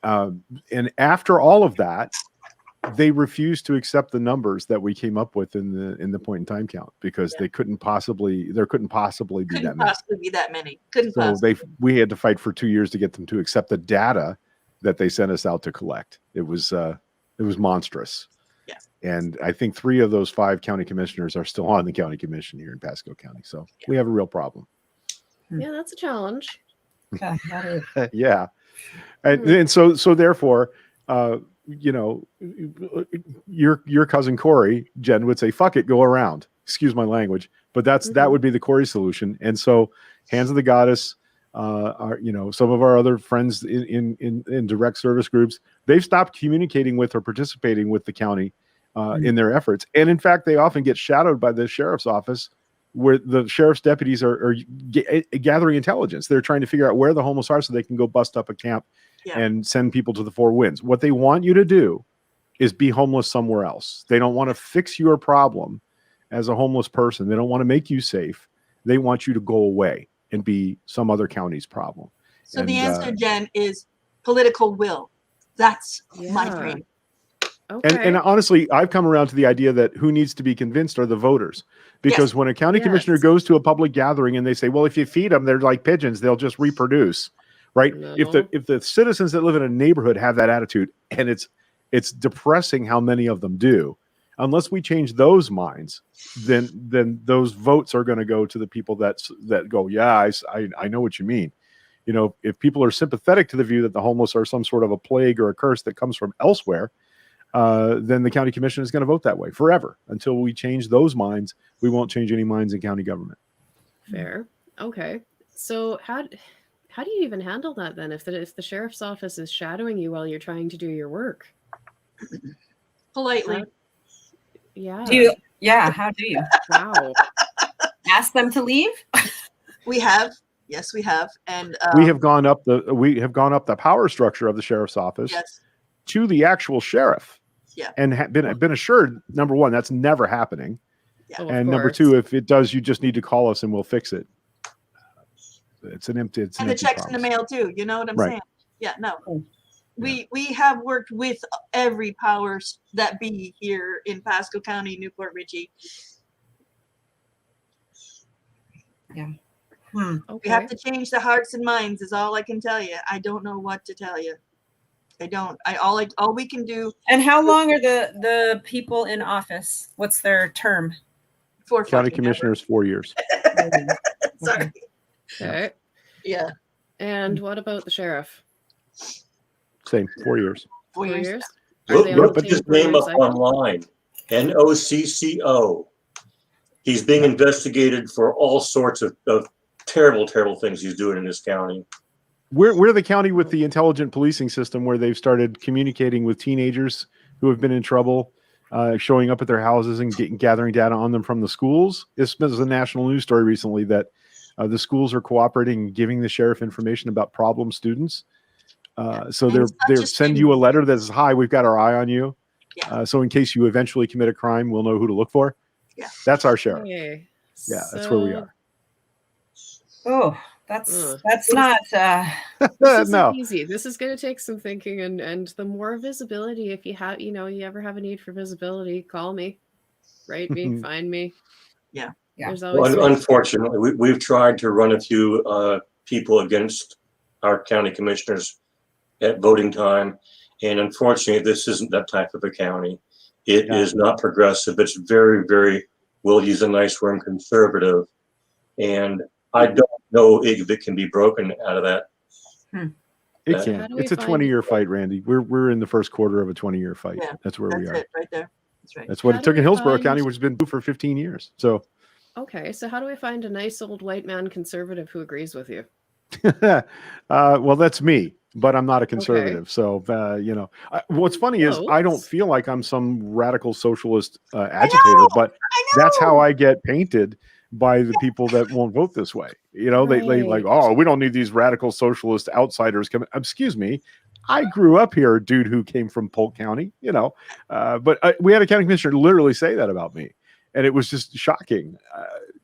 And after all of that, they refused to accept the numbers that we came up with in the point in time count, because there couldn't possibly be that many. We had to fight for 2 years to get them to accept the data that they sent us out to collect. It was monstrous. Yeah. And I think 3 of those 5 county commissioners are still on the county commission here in Pasco County. So we have a real problem. Yeah, that's a challenge. Yeah, that is. Yeah. And so therefore, your cousin Corey, Jen, would say, fuck it, go around. Excuse my language. But that would be the Corey solution. And so Hands of the Goddess, some of our other friends in direct service groups, they've stopped communicating with or participating with the county in their efforts. And in fact, they often get shadowed by the sheriff's office, where the sheriff's deputies are gathering intelligence. They're trying to figure out where the homeless are so they can go bust up a camp and send people to the 4 winds. What they want you to do is be homeless somewhere else. They don't want to fix your problem as a homeless person. They don't want to make you safe. They want you to go away and be some other county's problem. So the answer, Jen, is political will. That's my Yeah. dream. Okay. And honestly, I've come around to the idea that who needs to be convinced are the voters. Because when a county commissioner goes to a public gathering and they say, well, if you feed them, they're like pigeons, they'll just reproduce, right? No. If the citizens that live in a neighborhood have that attitude, and it's depressing how many of them do, unless we change those minds, then those votes are going to go to the people that go, yeah, I know what you mean. If people are sympathetic to the view that the homeless are some sort of a plague or a curse that comes from elsewhere, then the county commission is going to vote that way forever. Until we change those minds, we won't change any minds in county government. Fair. Okay. So how do you even handle that then, if the sheriff's office is shadowing you while you're trying to do your work? Politely. Yeah. How do you? Wow. Ask them to leave? We have. Yes, we have. And we have gone up the power structure of the sheriff's office to the actual sheriff. Yeah. And been assured, number one, that's never happening. Yeah. Oh, And number 2, if it does, you just need to call us and we'll fix it. It's an empty. and the checks in the mail too. You know what I'm saying? Yeah. No. We have worked with every powers that be here in Pasco County, Newport Richey. Yeah. We have to change the hearts and minds is all I can tell you. I don't know what to tell you. I don't. All we can do. And how long are the people in office? What's their term? For county commissioners, 4 years. Sorry. Okay. Yeah. And what about the sheriff? Same, 4 years. 4 years. Are they on the Put same his name up cycle? online. NOCCO. He's being investigated for all sorts of terrible, terrible things he's doing in this county. We're the county with the intelligent policing system, where they've started communicating with teenagers who have been in trouble, showing up at their houses and gathering data on them from the schools. This was a national news story recently that The schools are cooperating and giving the sheriff information about problem students. So And they're it's not they're just send you a students. letter that says, "Hi, we've got our eye on you." Yeah. So in case you eventually commit a crime, we'll know who to look for. Yeah. That's our sheriff. Okay. Yeah, that's where we are. Oh, that's Ugh. not. This isn't No. easy. This is going to take some thinking, and the more visibility, if you have, you ever have a need for visibility, call me, write me, find me. Yeah. There's Well, always ways. unfortunately, we've tried to run a few people against our county commissioners at voting time, and unfortunately, this isn't that type of a county. It is not progressive. It's very, very, we'll use a nice word, conservative, and I don't know if it can be broken out of that. It How can. do we It's a find- 20-year fight, Randy. We're in the first quarter of a 20-year fight. Yeah, That's where we That's are. it right there. That's right. That's what How it do took in we Hillsborough find- County, which has been blue for 15 years. So, Okay, so how do we find a nice old white man conservative who agrees with you? well, that's me, but I'm not a conservative. So, what's funny is I don't Close. feel like I'm some radical socialist agitator, but that's how I get painted by the people that won't vote this way. They like, Right. oh, we don't need these radical socialist outsiders coming. Excuse me. I grew up here, a dude who came from Polk County, but we had a county commissioner literally say that about me. And it was just shocking.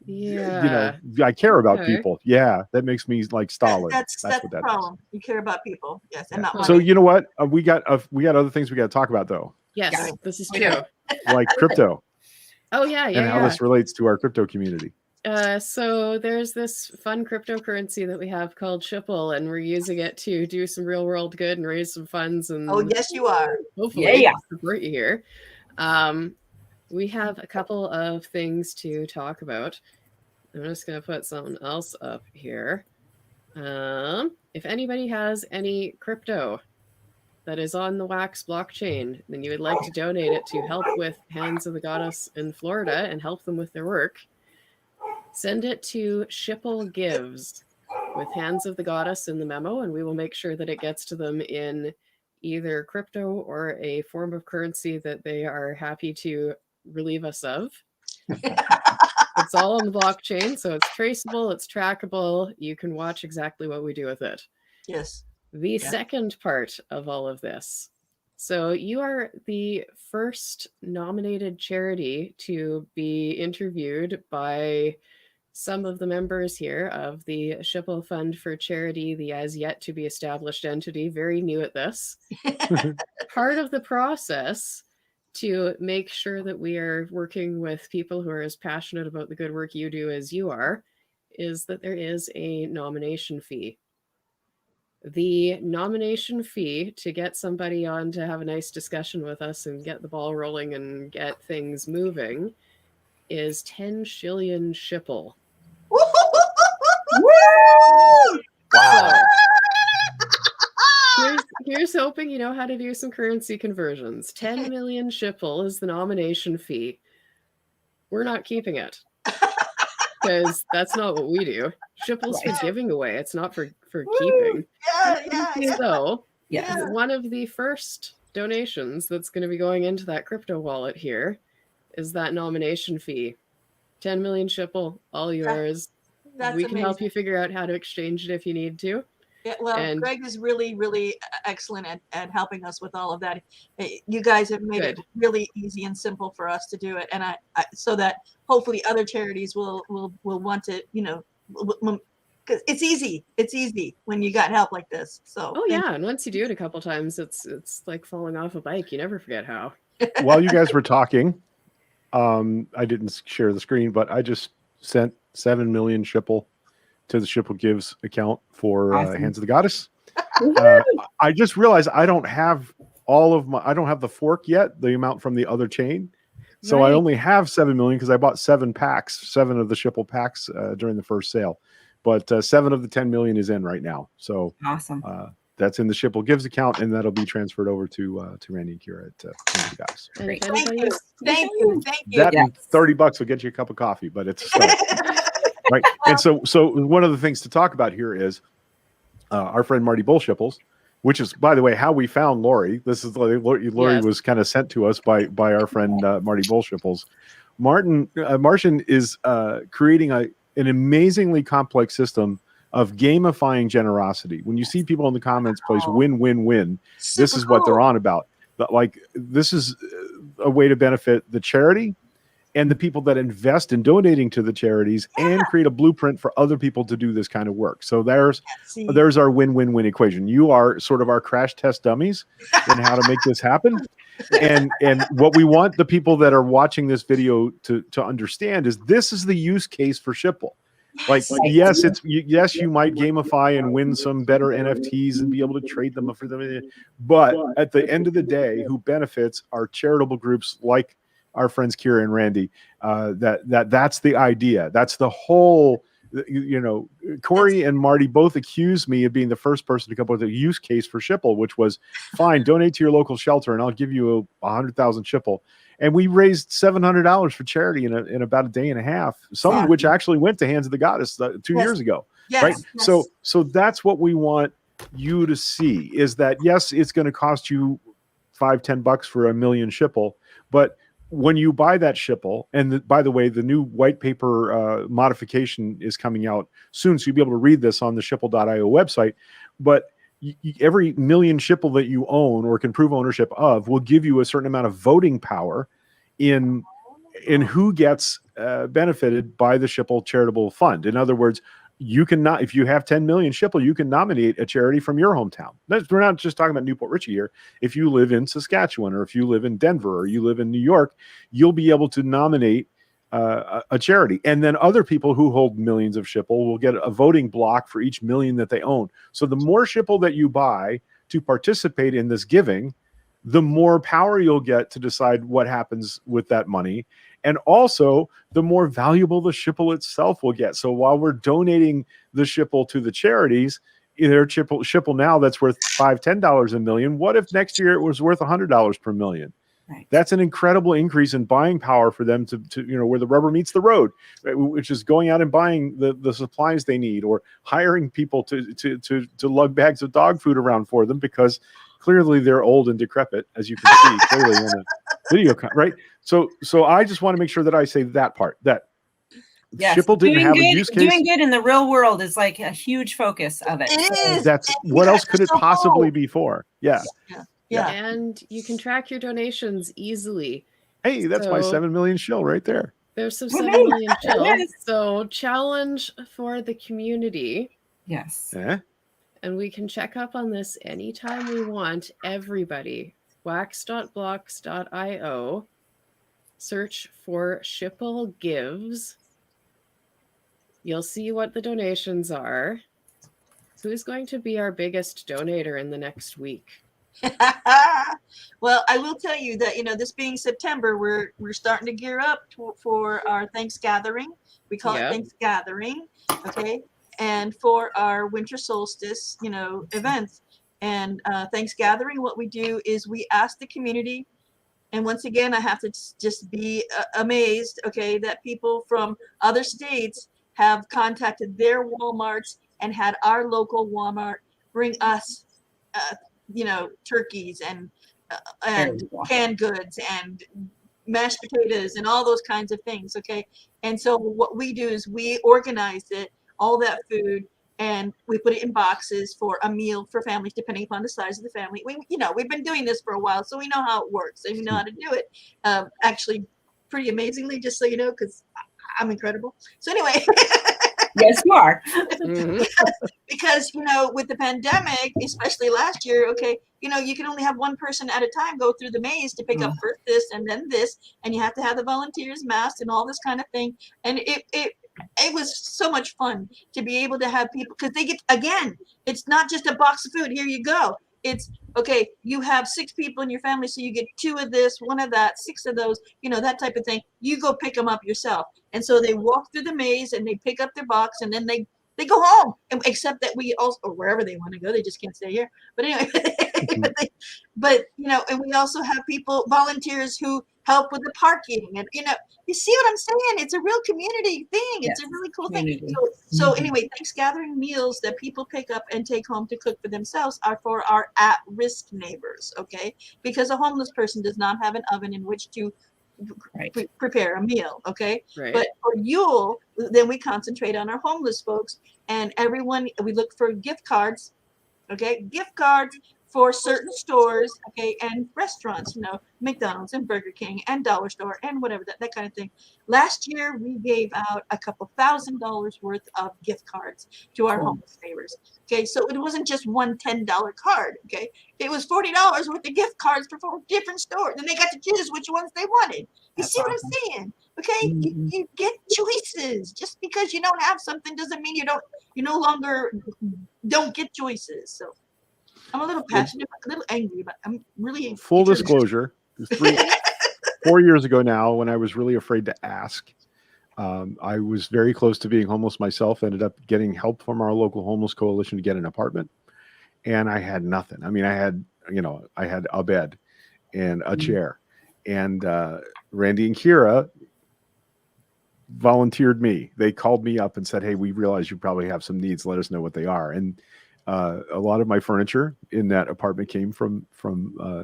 Yeah. I care about Okay. people. Yeah, that makes me like Stalin. That's what the that is. problem. You care about people. Yes, and Yeah. not money. So you know what? We got other things we got to talk about though, Yes, Yeah. this is We true. do. like crypto Oh yeah, and how this relates to our crypto community. So there's this fun cryptocurrency that we have called Shipple, and we're using it to do some real world good and raise some funds, and Oh, yes, you are. hopefully Yeah. support you here. We have a couple of things to talk about. I'm just going to put something else up here. If anybody has any crypto that is on the Wax blockchain, then you would like to donate it to help with Hands of the Goddess in Florida and help them with their work, send it to Shipple Gives with Hands of the Goddess in the memo, and we will make sure that it gets to them in either crypto or a form of currency that they are happy to relieve us of. It's all on the blockchain, so it's traceable, it's trackable. You can watch exactly what we do with it. Yes. The Yeah. second part of all of this. So you are the first nominated charity to be interviewed by some of the members here of the Shipple Fund for Charity, the as yet to be established entity, very new at this. Part of the process to make sure that we are working with people who are as passionate about the good work you do as you are is that there is a nomination fee. The nomination fee to get somebody on to have a nice discussion with us and get the ball rolling and get things moving is 10 shillion Shipple. Woo! So, here's hoping you know how to do some currency conversions. 10 million Shipple is the nomination fee. We're not keeping it because that's not what we do. Shipple's for giving away. It's not for keeping. Yeah. So, Yes. one of the first donations that's going to be going into that crypto wallet here is that nomination fee. 10 million Shipple, all yours. That's We can help amazing. you figure out how to exchange it if you need to. Yeah, well, And- Greg is really, really excellent at helping us with all of that. You guys have made it Good. really easy and simple for us to do it, and I so that hopefully other charities will want to, because it's easy. It's easy when you got help like this. So. Oh thank yeah, and once you do it a couple times, it's like falling off a bike. You never forget how. While you guys were talking, I didn't share the screen, but I just sent 7 million Shipple to the Shipple Gives account for Awesome. Hands of the Goddess. I just realized I don't have the fork yet, the amount from the other chain. So I Right. only have 7 million because I bought 7 of the Shipple packs during the first sale. But 7 of the 10 million is in right now. So Awesome. that's in the Shipple Gives account, and that'll be transferred over to Randy and Kira at Hands of the Goddess. And if Great. anybody's Thank you. That Yes. and $30 will get you a cup of coffee, but it's a start. Right. And so one of the things to talk about here is our friend Marty Bullshipples, which is, by the way, how we found Lori. This is Lori Yes. was kind of sent to us by our friend Marty Bullshipples. Martian is creating an amazingly complex system of gamifying generosity. When you see people in the comments place win, win, win, this Super is what they're cool. on about. But like, this is a way to benefit the charity and the people that invest in donating to the charities and create a blueprint for other people to do this kind of work. So there's our win-win-win equation. You are sort of our crash test dummies in how to make this happen. And what we want the people that are watching this video to understand is this is the use case for Shipple. Like, yes, you might gamify and win some better NFTs and be able to trade them for them. But at the end of the day, who benefits are charitable groups like our friends Kira and Randy. That's the idea. That's the whole. You know, Corey and Marty both accused me of being the first person to come up with a use case for Shipple, which was fine, donate to your local shelter and I'll give you 100,000 Shipple. And we raised $700 for charity in about a day and a half, some of which actually went to Hands of the Goddess 2 years ago. Right. So that's what we want you to see is that, yes, it's going to cost you $5-10 for 1 million Shipple, but when you buy that Shipple, and by the way, the new white paper modification is coming out soon, so you'll be able to read this on the Shipple.io website. But every million Shipple that you own or can prove ownership of will give you a certain amount of voting power in who gets benefited by the Shipple Charitable Fund. In other words, you can not, if you have 10 million Shipple, you can nominate a charity from your hometown. We're not just talking about Newport Richey here. If you live in Saskatchewan, or if you live in Denver, or you live in New York, you'll be able to nominate a charity. And then other people who hold millions of Shipple will get a voting block for each million that they own. So the more Shipple that you buy to participate in this giving, the more power you'll get to decide what happens with that money. And also, the more valuable the Shipple itself will get. So while we're donating the Shipple to the charities, either Shipple now that's worth $5-10 a million. What if next year it was worth $100 per million? Right. That's an incredible increase in buying power for them to where the rubber meets the road, right? Which is going out and buying the supplies they need, or hiring people to lug bags of dog food around for them, because clearly they're old and decrepit, as you can see clearly in the video, right? So I just want to make sure that I say that part, that Shipple didn't have a use case. Doing good in the real world is like a huge focus of it. It is. That's what else could it possibly be for? Yeah. And you can track your donations easily. Hey, that's my 7 million shill right there. There's some 7 million shill. So challenge for the community. Yes. And we can check up on this anytime we want. Everybody, wax.blocks.io. Search for Shipple Gives. You'll see what the donations are. Who's going to be our biggest donator in the next week? Well, I will tell you that, this being September, we're starting to gear up for our Thanksgathering. We call it Thanksgathering, okay? And for our winter solstice, events. And Thanksgathering, what we do is we ask the community. And once again, I have to just be amazed, okay, that people from other states have contacted their Walmarts and had our local Walmart bring us, turkeys and canned goods and mashed potatoes and all those kinds of things, okay? And so what we do is we organize it, all that food, and we put it in boxes for a meal for families, depending upon the size of the family. We've been doing this for a while, so we know how it works and we know how to do it. Actually, pretty amazingly, just so you know, because I'm incredible. So anyway. Yes, you are. Because, with the pandemic, especially last year, okay, you can only have one person at a time go through the maze to pick up first this and then this, and you have to have the volunteers masked and all this kind of thing. And it was so much fun to be able to have people, because they get, again, it's not just a box of food. Here you go. It's, okay, you have 6 people in your family, so you get 2 of this, 1 of that, 6 of those, that type of thing. You go pick them up yourself. And so they walk through the maze and they pick up their box, and then they go home. And except that we also, or wherever they want to go, they just can't stay here. But anyway, and we also have people, volunteers who help with the parking. And, you see what I'm saying? It's a real community thing. It's a really cool thing. So anyway, Thanksgathering meals that people pick up and take home to cook for themselves are for our at-risk neighbors, okay? Because a homeless person does not have an oven in which to prepare a meal, okay? Right. But for Yule, Then we concentrate on our homeless folks, and everyone, we look for gift cards, okay, gift cards for certain stores, okay, and restaurants, McDonald's and Burger King and Dollar Store and whatever, that kind of thing. Last year, we gave out a couple $1,000 worth of gift cards to our homeless neighbors. Okay, so it wasn't just one $10 card, okay? It was $40 worth of gift cards for 4 different stores, and they got to choose which ones they wanted. That's what awesome. I'm saying? Okay, you get choices. Just because you don't have something doesn't mean you no longer don't get choices. So I'm a little passionate, a little angry, but I'm really full disclosure. 4 years ago now, when I was really afraid to ask, I was very close to being homeless myself. Ended up getting help from our local homeless coalition to get an apartment, and I had nothing. I mean, I had a bed and a chair, and Randy and Kira volunteered me. They called me up and said, "Hey, we realize you probably have some needs. Let us know what they are." And a lot of my furniture in that apartment came from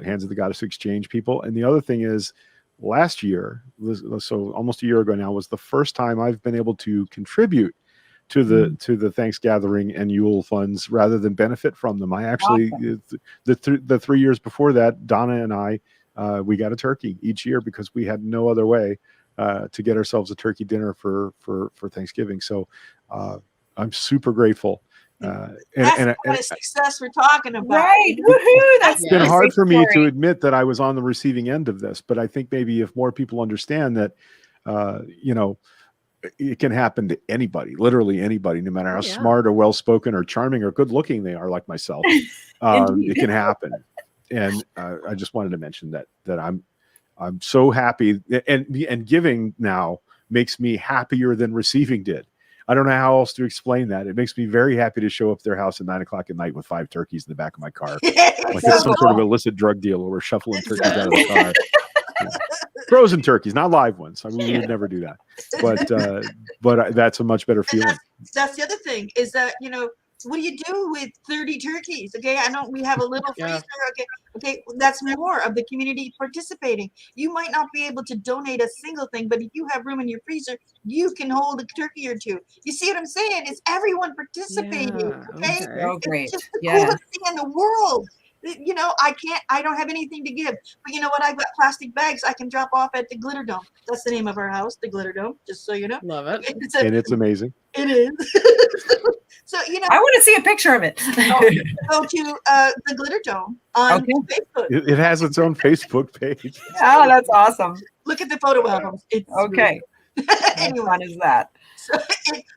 Hands of the Goddess Exchange people. And the other thing is, last year, so almost a year ago now, was the first time I've been able to contribute to the Thanksgiving and Yule funds rather than benefit from them. I actually, the 3 years before that, Donna and I, we got a turkey each year because we had no other way to get ourselves a turkey dinner for Thanksgiving. So I'm super grateful. That's the kind of success we're talking about. Right. Woohoo. That's been hard for me to admit that I was on the receiving end of this, but I think maybe if more people understand that, it can happen to anybody, literally anybody, no matter how smart or well-spoken or charming or good-looking they are, like myself, it can happen. And I just wanted to mention that I'm so happy, and giving now makes me happier than receiving did. I don't know how else to explain that. It makes me very happy to show up at their house at 9 o'clock at night with 5 turkeys in the back of my car. Like it's some sort of illicit drug deal where we're shuffling turkeys out of the car. Frozen turkeys, not live ones. I mean, we would never do that. But that's a much better feeling. That's the other thing is that, what do you do with 30 turkeys? Okay, I know we have a little freezer. Okay, that's more of the community participating. You might not be able to donate a single thing, but if you have room in your freezer, you can hold a turkey or 2. You see what I'm saying? It's everyone participating. Okay, so great. It's just the coolest thing in the world. I don't have anything to give, but you know what? I've got plastic bags I can drop off at the Glitter Dome. That's the name of our house, the Glitter Dome, just so you know. Love it. And it's amazing. It is. So, I want to see a picture of it. Go to the Glitter Dome on Facebook. It has its own Facebook page. Oh, that's awesome. Look at the photo albums. It's okay. Anyway, how fun is that? So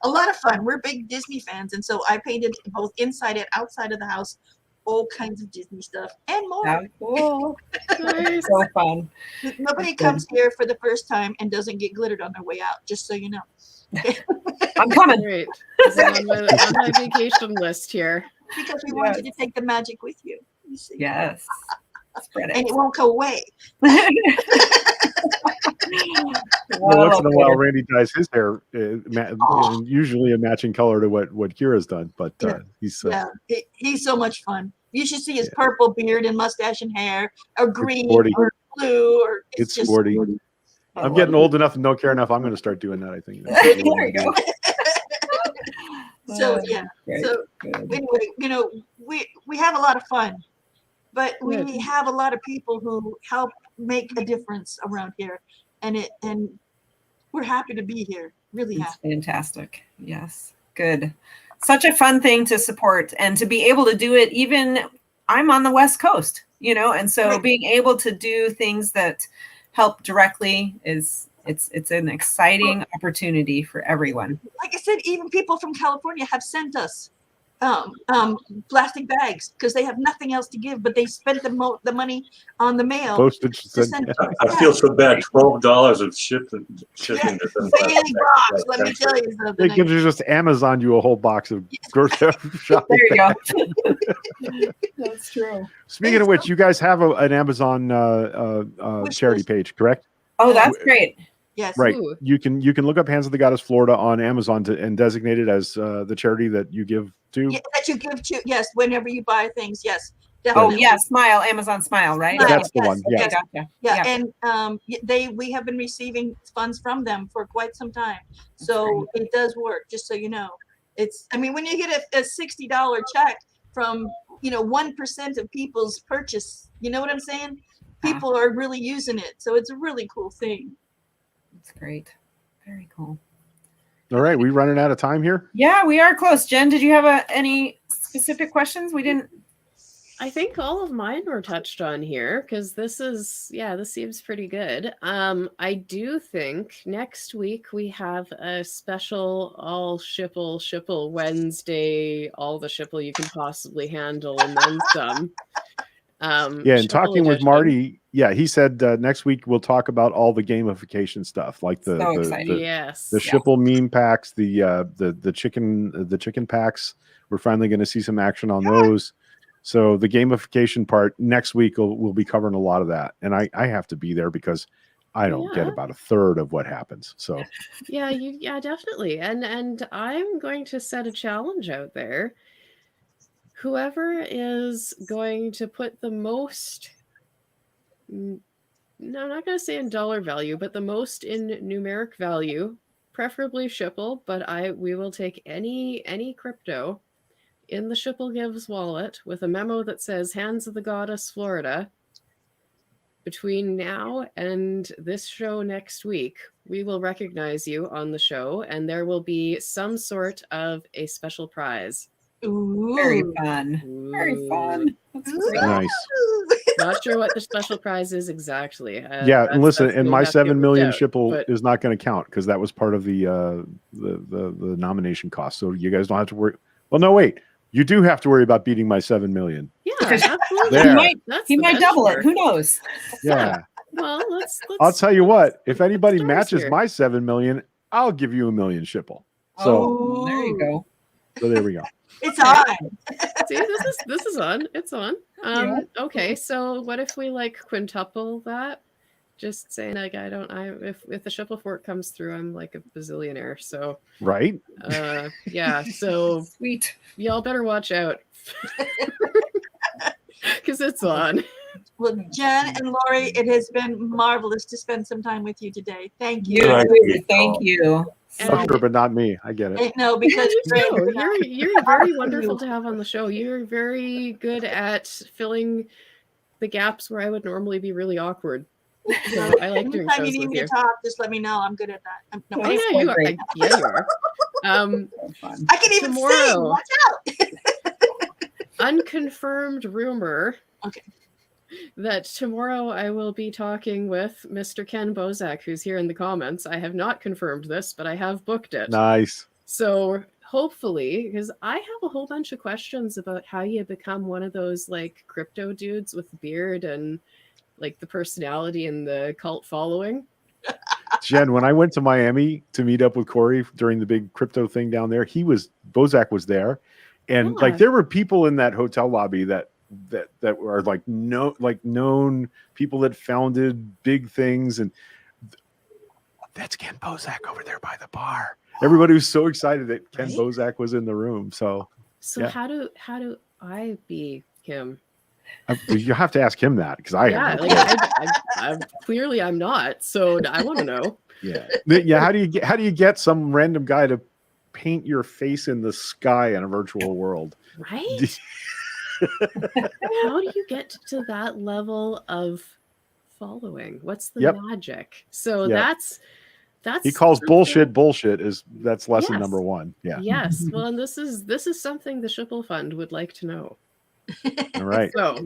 a lot of fun. We're big Disney fans, and so I painted both inside and outside of the house all kinds of Disney stuff and more. How cool. So fun. Nobody comes here for the first time and doesn't get glittered on their way out, just so you know. I'm coming. Great. It's on my vacation list here. Because we want you to take the magic with you. You see? Yes. Spread it. And it won't go away. Once in a while, Randy dyes his hair, usually a matching color to what Kira's done. But he's so much fun. You should see his purple beard and mustache and hair, or green, or blue, or it's just sporty. I'm getting old enough and don't care enough. I'm going to start doing that, I think. There you go. So anyway, we have a lot of fun, but we have a lot of people who help make a difference around here, and we're happy to be here. Really happy. Fantastic. Yes. Good. Such a fun thing to support and to be able to do it. Even I'm on the West Coast, and so being able to do things that help directly it's an exciting opportunity for everyone. Like I said, even people from California have sent us plastic bags because they have nothing else to give, but they spent the money on the mail. Postage. I feel so bad. $12 of shipping. Let me tell you something. They can just Amazon you a whole box of grocery shopping. There you go. That's true. Speaking of which, you guys have an Amazon charity page, correct? Oh, that's great. Yes. Right. Ooh. You can look up Hands of the Goddess Florida on Amazon and designate it as the charity that you give to. Yeah, that you give to. Yes. Whenever you buy things. Yes. Definitely. Oh yeah, Smile, Amazon Smile, right? Smile, That's the yes, one. Yeah. Okay, gotcha. Yeah, and we have been receiving funds from them for quite some time, so it does work. Just so you know, I mean, when you get a $60 check from 1% of people's purchase, you know what I'm saying? People are really using it, so it's a really cool thing. That's great. Very cool. All right, we running out of time here. Yeah, we are close. Jen, did you have any specific questions? We didn't. I think all of mine were touched on here because this seems pretty good. I do think next week we have a special all Shipple Wednesday, all the Shipple you can possibly handle and then some. Yeah, and Shipple talking with edition. Marty, yeah, he said next week we'll talk about all the gamification stuff, like the So the, exciting. the, Yes. the Shipple meme packs, the chicken packs. We're finally going to see some action on those. So the gamification part next week we'll be covering a lot of that, and I have to be there because I don't get Yeah. about a third of what happens. So Yeah, definitely. And I'm going to set a challenge out there. Whoever is going to put the most, no, I'm not going to say in dollar value, but the most in numeric value, preferably Shipple, but we will take any crypto in the Shipple Gives wallet with a memo that says Hands of the Goddess Florida. Between now and this show next week, we will recognize you on the show, and there will be some sort of a special prize. Ooh. Very fun. Very fun. That's great. nice. Not sure what the special prize is exactly. Yeah, and listen, and my 7 million Shipple but is not going to count because that was part of the nomination cost. So you guys don't have to worry. Well, no, wait. You do have to worry about beating my 7 million. yeah, absolutely. There. He might double it. Who knows? Yeah. Well, let's I'll tell you what. If anybody stars matches here. my 7 million, I'll give you 1 million Shipple. So, Oh, there you go. so there we go. It's on. See, this is on. It's on. Okay, so what if we like quintuple that? Just saying, like, if the Shipple Fort comes through, I'm like a bazillionaire. So Right? yeah. So Sweet. y'all better watch out because it's on. Well, Jen and Lori, it has been marvelous to spend some time with you today. Thank you. Thank you. Oh, sure, but not me. I get it. No, because You're very wonderful to have on the show. You're very good at filling the gaps where I would normally be really awkward. So I like doing anytime you shows need with me you. to talk, just let me know. I'm good at that. No, Oh yeah, you are. Yeah, you are. I can even sing. Tomorrow. Watch out. Unconfirmed rumor. Okay. That tomorrow I will be talking with Mr. Ken Bozak, who's here in the comments. I have not confirmed this, but I have booked it. Nice. So hopefully, because I have a whole bunch of questions about how you become one of those like crypto dudes with the beard and like the personality and the cult following. Jen, when I went to Miami to meet up with Corey during the big crypto thing down there, Bozak was there. And like there were people in that hotel lobby that were like known people that founded big things, and that's Ken Bozak over there by the bar. Everybody was so excited that Ken Bozak was in the room. So yeah. how do I be him? You have to ask him that because I'm clearly I'm not. So I want to know. Yeah. How do you get some random guy to paint your face in the sky in a virtual world? Right. How do you get to that level of following? What's the magic? So that's he calls bullshit. That's lesson number 1. Yeah. Yes. Well, and this is something the Shipple Fund would like to know. All right. So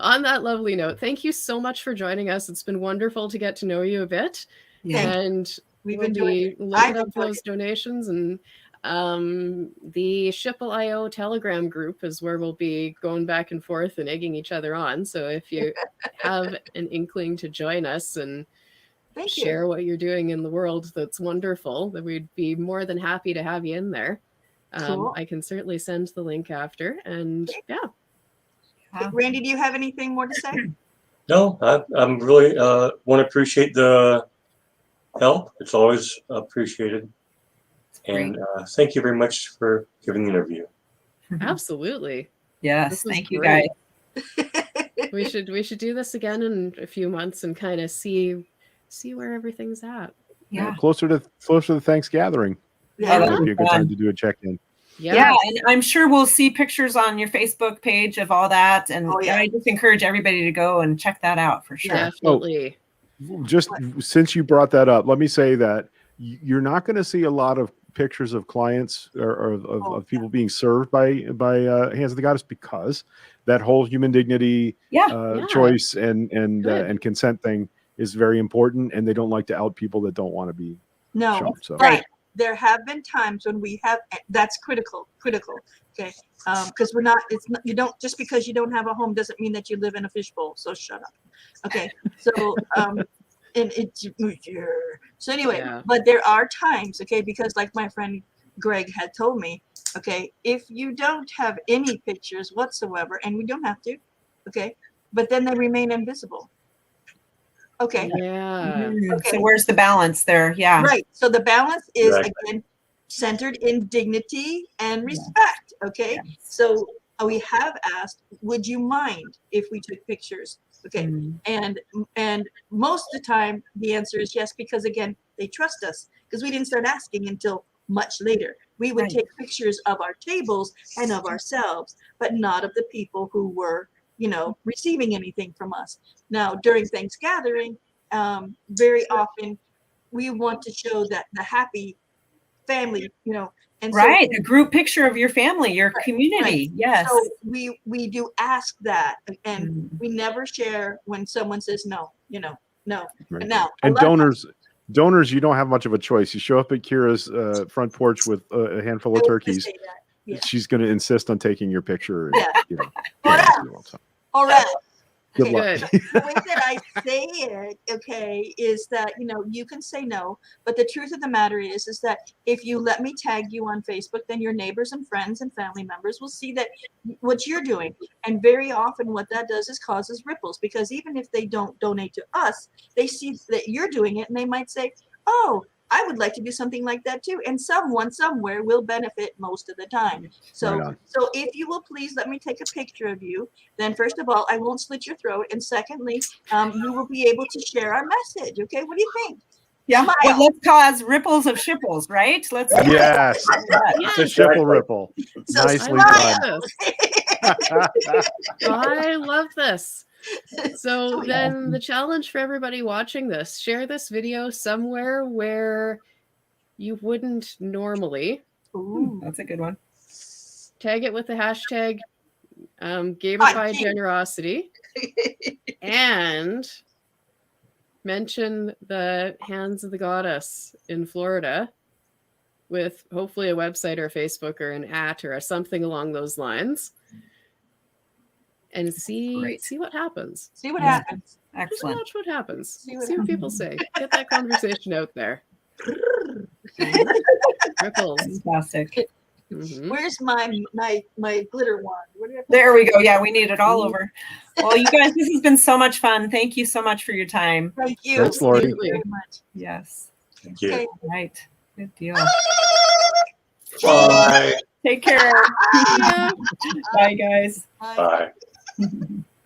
on that lovely note, thank you so much for joining us. It's been wonderful to get to know you a bit. And we've we'll be looking up those donations, and the Shipple.io Telegram group is where we'll be going back and forth and egging each other on. So if you have an inkling to join us and share what you're doing in the world, that's wonderful. That we'd be more than happy to have you in there. Cool. I can certainly send the link after. And Randy, do you have anything more to say? No, I'm really want to appreciate the help. It's always appreciated. And thank you very much for giving the interview. Absolutely. Yes. This was Thank you, great. guys. We should do this again in a few months and kind of see where everything's at. Yeah. Closer to Thanksgiving. Yeah. That'd be a good time to do a check-in. Yeah, and I'm sure we'll see pictures on your Facebook page of all that. And I just encourage everybody to go and check that out for sure. Definitely. Just since you brought that up, let me say that you're not going to see a lot of pictures of clients or of people being served by Hands of the Goddess, because that whole human dignity choice and consent thing is very important, and they don't like to out people that don't want to be shown. So. Right. There have been times when we have, that's critical, okay? Because you don't, just because you don't have a home doesn't mean that you live in a fishbowl, so shut up. Okay, so, so anyway, but there are times, okay, because like my friend Greg had told me, okay, if you don't have any pictures whatsoever, and we don't have to, okay, but then they remain invisible. Okay. Yeah. Okay. So where's the balance there? Yeah. Right. So the balance is again centered in dignity and respect. Okay. So we have asked, would you mind if we took pictures? Okay. And most of the time the answer is yes, because again, they trust us, because we didn't start asking until much later. We would take pictures of our tables and of ourselves, but not of the people who were, receiving anything from us. Now, during Thanksgiving, very often we want to show that the happy family, and a group picture of your family, your community. Yes. So we do ask that, and we never share when someone says no, no. Right. Now, and donors, you don't have much of a choice. You show up at Kira's front porch with a handful of turkeys. She's going to insist on taking your picture. And, All right. Good luck. The way that I say it, okay, is that, you can say no, but the truth of the matter is that if you let me tag you on Facebook, then your neighbors and friends and family members will see that what you're doing. And very often what that does is causes ripples, because even if they don't donate to us, they see that you're doing it and they might say, oh, I would like to do something like that too. And someone somewhere will benefit most of the time. So if you will please let me take a picture of you, then first of all, I won't slit your throat. And secondly, you will be able to share our message. Okay. What do you think? Yeah. Well, let's cause ripples of shipples, right? Let's. Yes. It's a shipple ripple. So nicely done. I love this. So then the challenge for everybody watching this, share this video somewhere where you wouldn't normally. Ooh, that's a good one. Tag it with the hashtag gamified generosity and mention the Hands of the Goddess in Florida with hopefully a website or a Facebook or an @ or something along those lines. And see what happens. See what happens. Excellent. Just watch what happens. See what people say. Get that conversation out there. Ripples. Fantastic. Where's my glitter wand? There we go. Yeah, we need it all over. Well, you guys, this has been so much fun. Thank you so much for your time. Thank you. Thanks, Lori. Thank you very much. Yes. Thank you. Okay. All right. Good deal. Bye. Take care. Bye, guys. Bye. Bye.